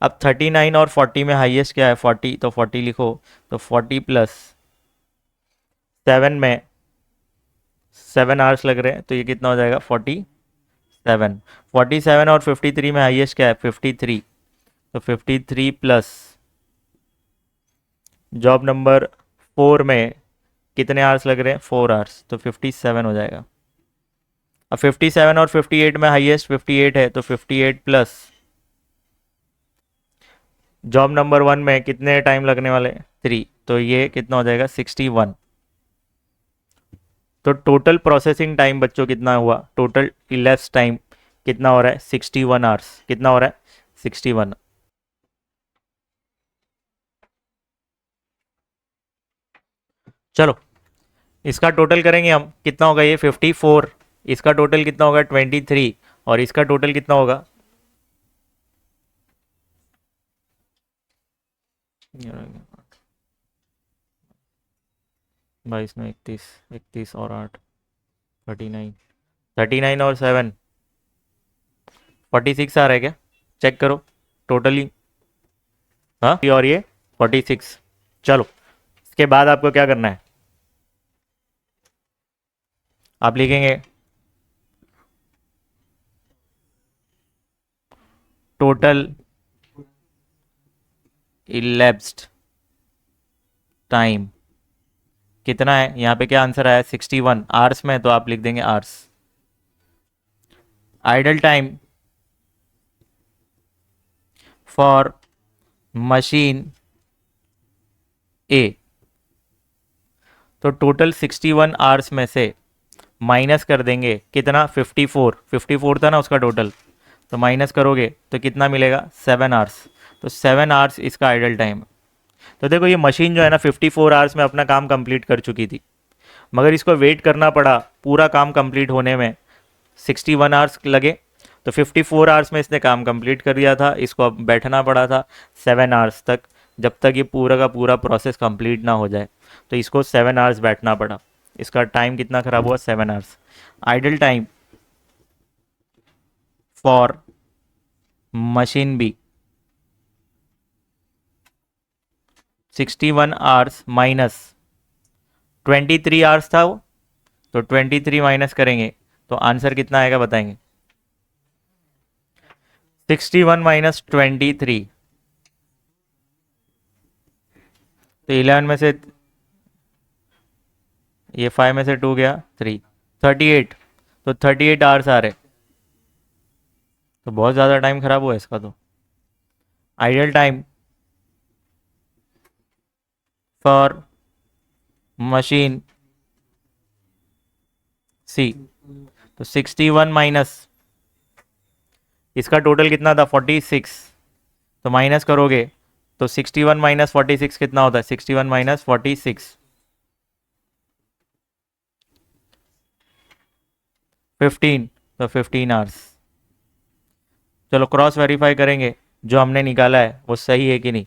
अब 39 और 40 में हाईएस्ट क्या है, 40, तो 40 लिखो। तो 40 प्लस 7 में 7 आवर्स लग रहे हैं, तो ये कितना हो जाएगा, 47। 47 और 53 में हाईएस्ट क्या है, 53, तो 53 प्लस जॉब नंबर 4 में कितने आवर्स लग रहे हैं, 4 आवर्स, तो 57 हो जाएगा। अब 57 और 58 में हाईएस्ट 58 है, तो 58 प्लस जॉब नंबर 1 में कितने टाइम लगने वाले, 3, तो ये कितना हो जाएगा, 61। तो टोटल प्रोसेसिंग टाइम बच्चों कितना हुआ, टोटल इलेप्स टाइम कितना हो रहा है, 61 आवर्स। कितना हो रहा है, 61। चलो इसका टोटल करेंगे हम, कितना होगा ये 54, इसका टोटल कितना होगा 23, और इसका टोटल कितना होगा, 22 में 31, 31 और 8, 39, 39 और 7, 46 आ रहा है क्या, चेक करो टोटली। हाँ, और ये 46। चलो इसके बाद आपको क्या करना है, आप लिखेंगे टोटल इलेप्स्ड टाइम कितना है। यहाँ पे क्या आंसर आया, 61 आवर्स में, तो आप लिख देंगे hours. Idle time for machine A, तो टोटल 61 आवर्स में से माइनस कर देंगे कितना, 54 था ना उसका टोटल, तो माइनस करोगे तो कितना मिलेगा, 7 आवर्स। तो 7 आवर्स इसका आइडल टाइम। तो देखो ये मशीन जो है ना 54 आवर्स में अपना काम कंप्लीट कर चुकी थी, मगर इसको वेट करना पड़ा पूरा काम कंप्लीट होने में, 61 आवर्स लगे। तो 54 आवर्स में इसने काम कंप्लीट कर दिया था, इसको अब बैठना पड़ा था 7 आवर्स तक, जब तक ये पूरा का पूरा प्रोसेस कंप्लीट ना हो जाए। तो इसको 7 आवर्स बैठना पड़ा, इसका टाइम कितना खराब हुआ, 7 hours. Idle time for machine B 61 hours minus 23 hours था वो, तो 23 माइनस करेंगे तो आंसर कितना आएगा बताएंगे, 61 माइनस 23, तो 11 में से ये 5 में से 2 गया 3, 38, तो 38 आवर्स आ रहे, तो बहुत ज़्यादा टाइम खराब हुआ इसका। तो आइडियल टाइम फॉर मशीन सी, तो 61 माइनस इसका टोटल कितना था 46, तो माइनस करोगे तो 61 माइनस 46 कितना होता है, 61 माइनस 46, 15, तो 15 आवर्स। चलो क्रॉस वेरीफाई करेंगे जो हमने निकाला है वो सही है कि नहीं।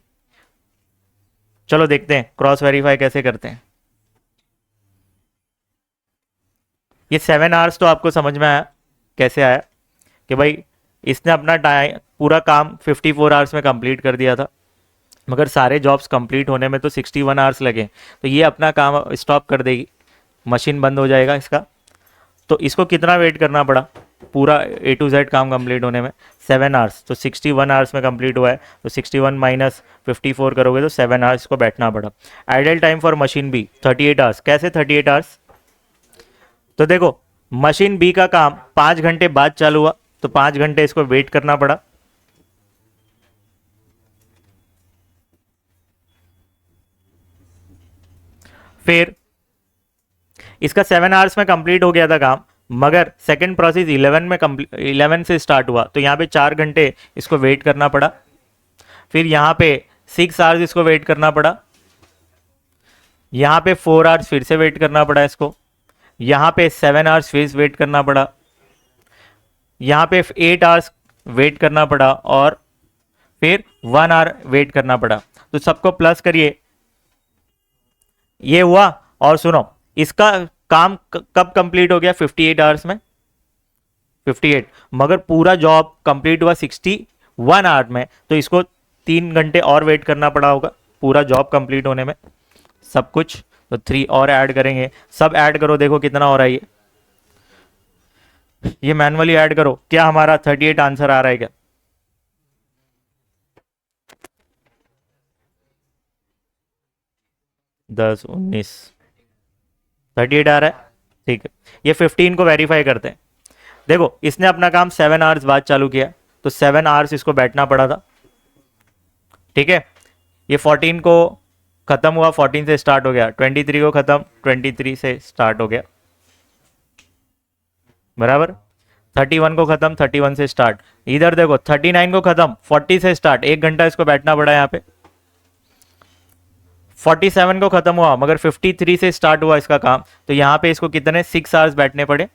चलो देखते हैं क्रॉस वेरीफाई कैसे करते हैं। ये 7 आवर्स तो आपको समझ में आया कैसे आया, कि भाई इसने अपना टाइम पूरा काम 54 आवर्स में कंप्लीट कर दिया था, मगर सारे जॉब्स कंप्लीट होने में तो 61 आवर्स लगे, तो ये अपना काम स्टॉप कर देगी, मशीन बंद हो जाएगा इसका। तो इसको कितना वेट करना पड़ा पूरा ए टू जेड काम कंप्लीट होने में? 7 आवर्स। तो 61 आवर्स में कंप्लीट हुआ है, तो 61 माइनस 54 करोगे तो 7 आवर्स को बैठना पड़ा। Idle time for machine B 38 hours. कैसे 38 आवर्स? तो देखो मशीन बी का काम 5 घंटे बाद चालू हुआ, तो 5 घंटे इसको वेट करना पड़ा। फिर इसका 7 आवर्स में कंप्लीट हो गया था काम, मगर सेकंड प्रोसेस 11 में 11 से स्टार्ट हुआ, तो यहाँ पे 4 घंटे इसको वेट करना पड़ा। फिर यहाँ पे 6 आवर्स इसको वेट करना पड़ा। यहाँ पे 4 आवर्स फिर से वेट करना पड़ा इसको। यहाँ पे 7 आवर्स फिर वेट करना पड़ा। यहाँ पे 8 आवर्स वेट करना पड़ा और फिर 1 आवर वेट करना पड़ा। तो सबको प्लस करिए, ये हुआ। और सुनो, इसका काम कब कंप्लीट हो गया? 58 आवर्स में, 58। मगर पूरा जॉब कंप्लीट हुआ 61 आवर में, तो इसको 3 घंटे और वेट करना पड़ा होगा पूरा जॉब कंप्लीट होने में सब कुछ। तो 3 और ऐड करेंगे, सब ऐड करो, देखो कितना हो रहा है ये मैनुअली ऐड करो। क्या हमारा 38 आंसर आ रहा है क्या? 10 19 38 आ रहा है, ठीक है। ये 15 को वेरीफाई करते हैं। देखो इसने अपना काम 7 आवर्स बाद चालू किया, तो 7 आवर्स इसको बैठना पड़ा था, ठीक है। ये 14 को खत्म हुआ, 14 से स्टार्ट हो गया, 23 को खत्म, 23 से स्टार्ट हो गया, बराबर। 31 को खत्म, 31 से स्टार्ट। इधर देखो 39 को खत्म, 40 से स्टार्ट, 1 घंटा इसको बैठना पड़ा यहाँ पे। 47 को खत्म हुआ, मगर 53 से स्टार्ट हुआ इसका काम, तो यहाँ पे इसको कितने 6 आवर्स बैठने पड़े।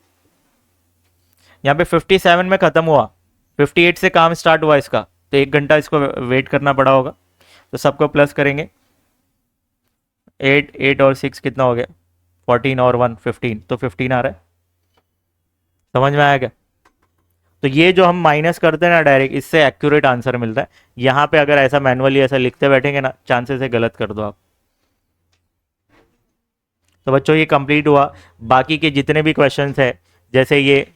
यहाँ पे 57 में खत्म हुआ, 58 से काम स्टार्ट हुआ इसका, तो 1 घंटा इसको वेट करना पड़ा होगा। तो सबको प्लस करेंगे, 8 8 और 6 कितना हो गया? 14 और 1 15, तो 15 आ रहा है। समझ में आया क्या? तो ये जो हम माइनस करते हैं ना डायरेक्ट, इससे एक्यूरेट आंसर मिलता है। यहाँ पे अगर ऐसा मैनुअली ऐसा लिखते बैठेंगे ना, चांसेस है गलत कर दो आप। तो बच्चों ये कंप्लीट हुआ। बाकी के जितने भी क्वेश्चंस है, जैसे ये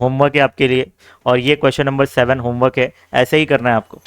होमवर्क है आपके लिए, और ये क्वेश्चन नंबर 7 होमवर्क है, ऐसे ही करना है आपको।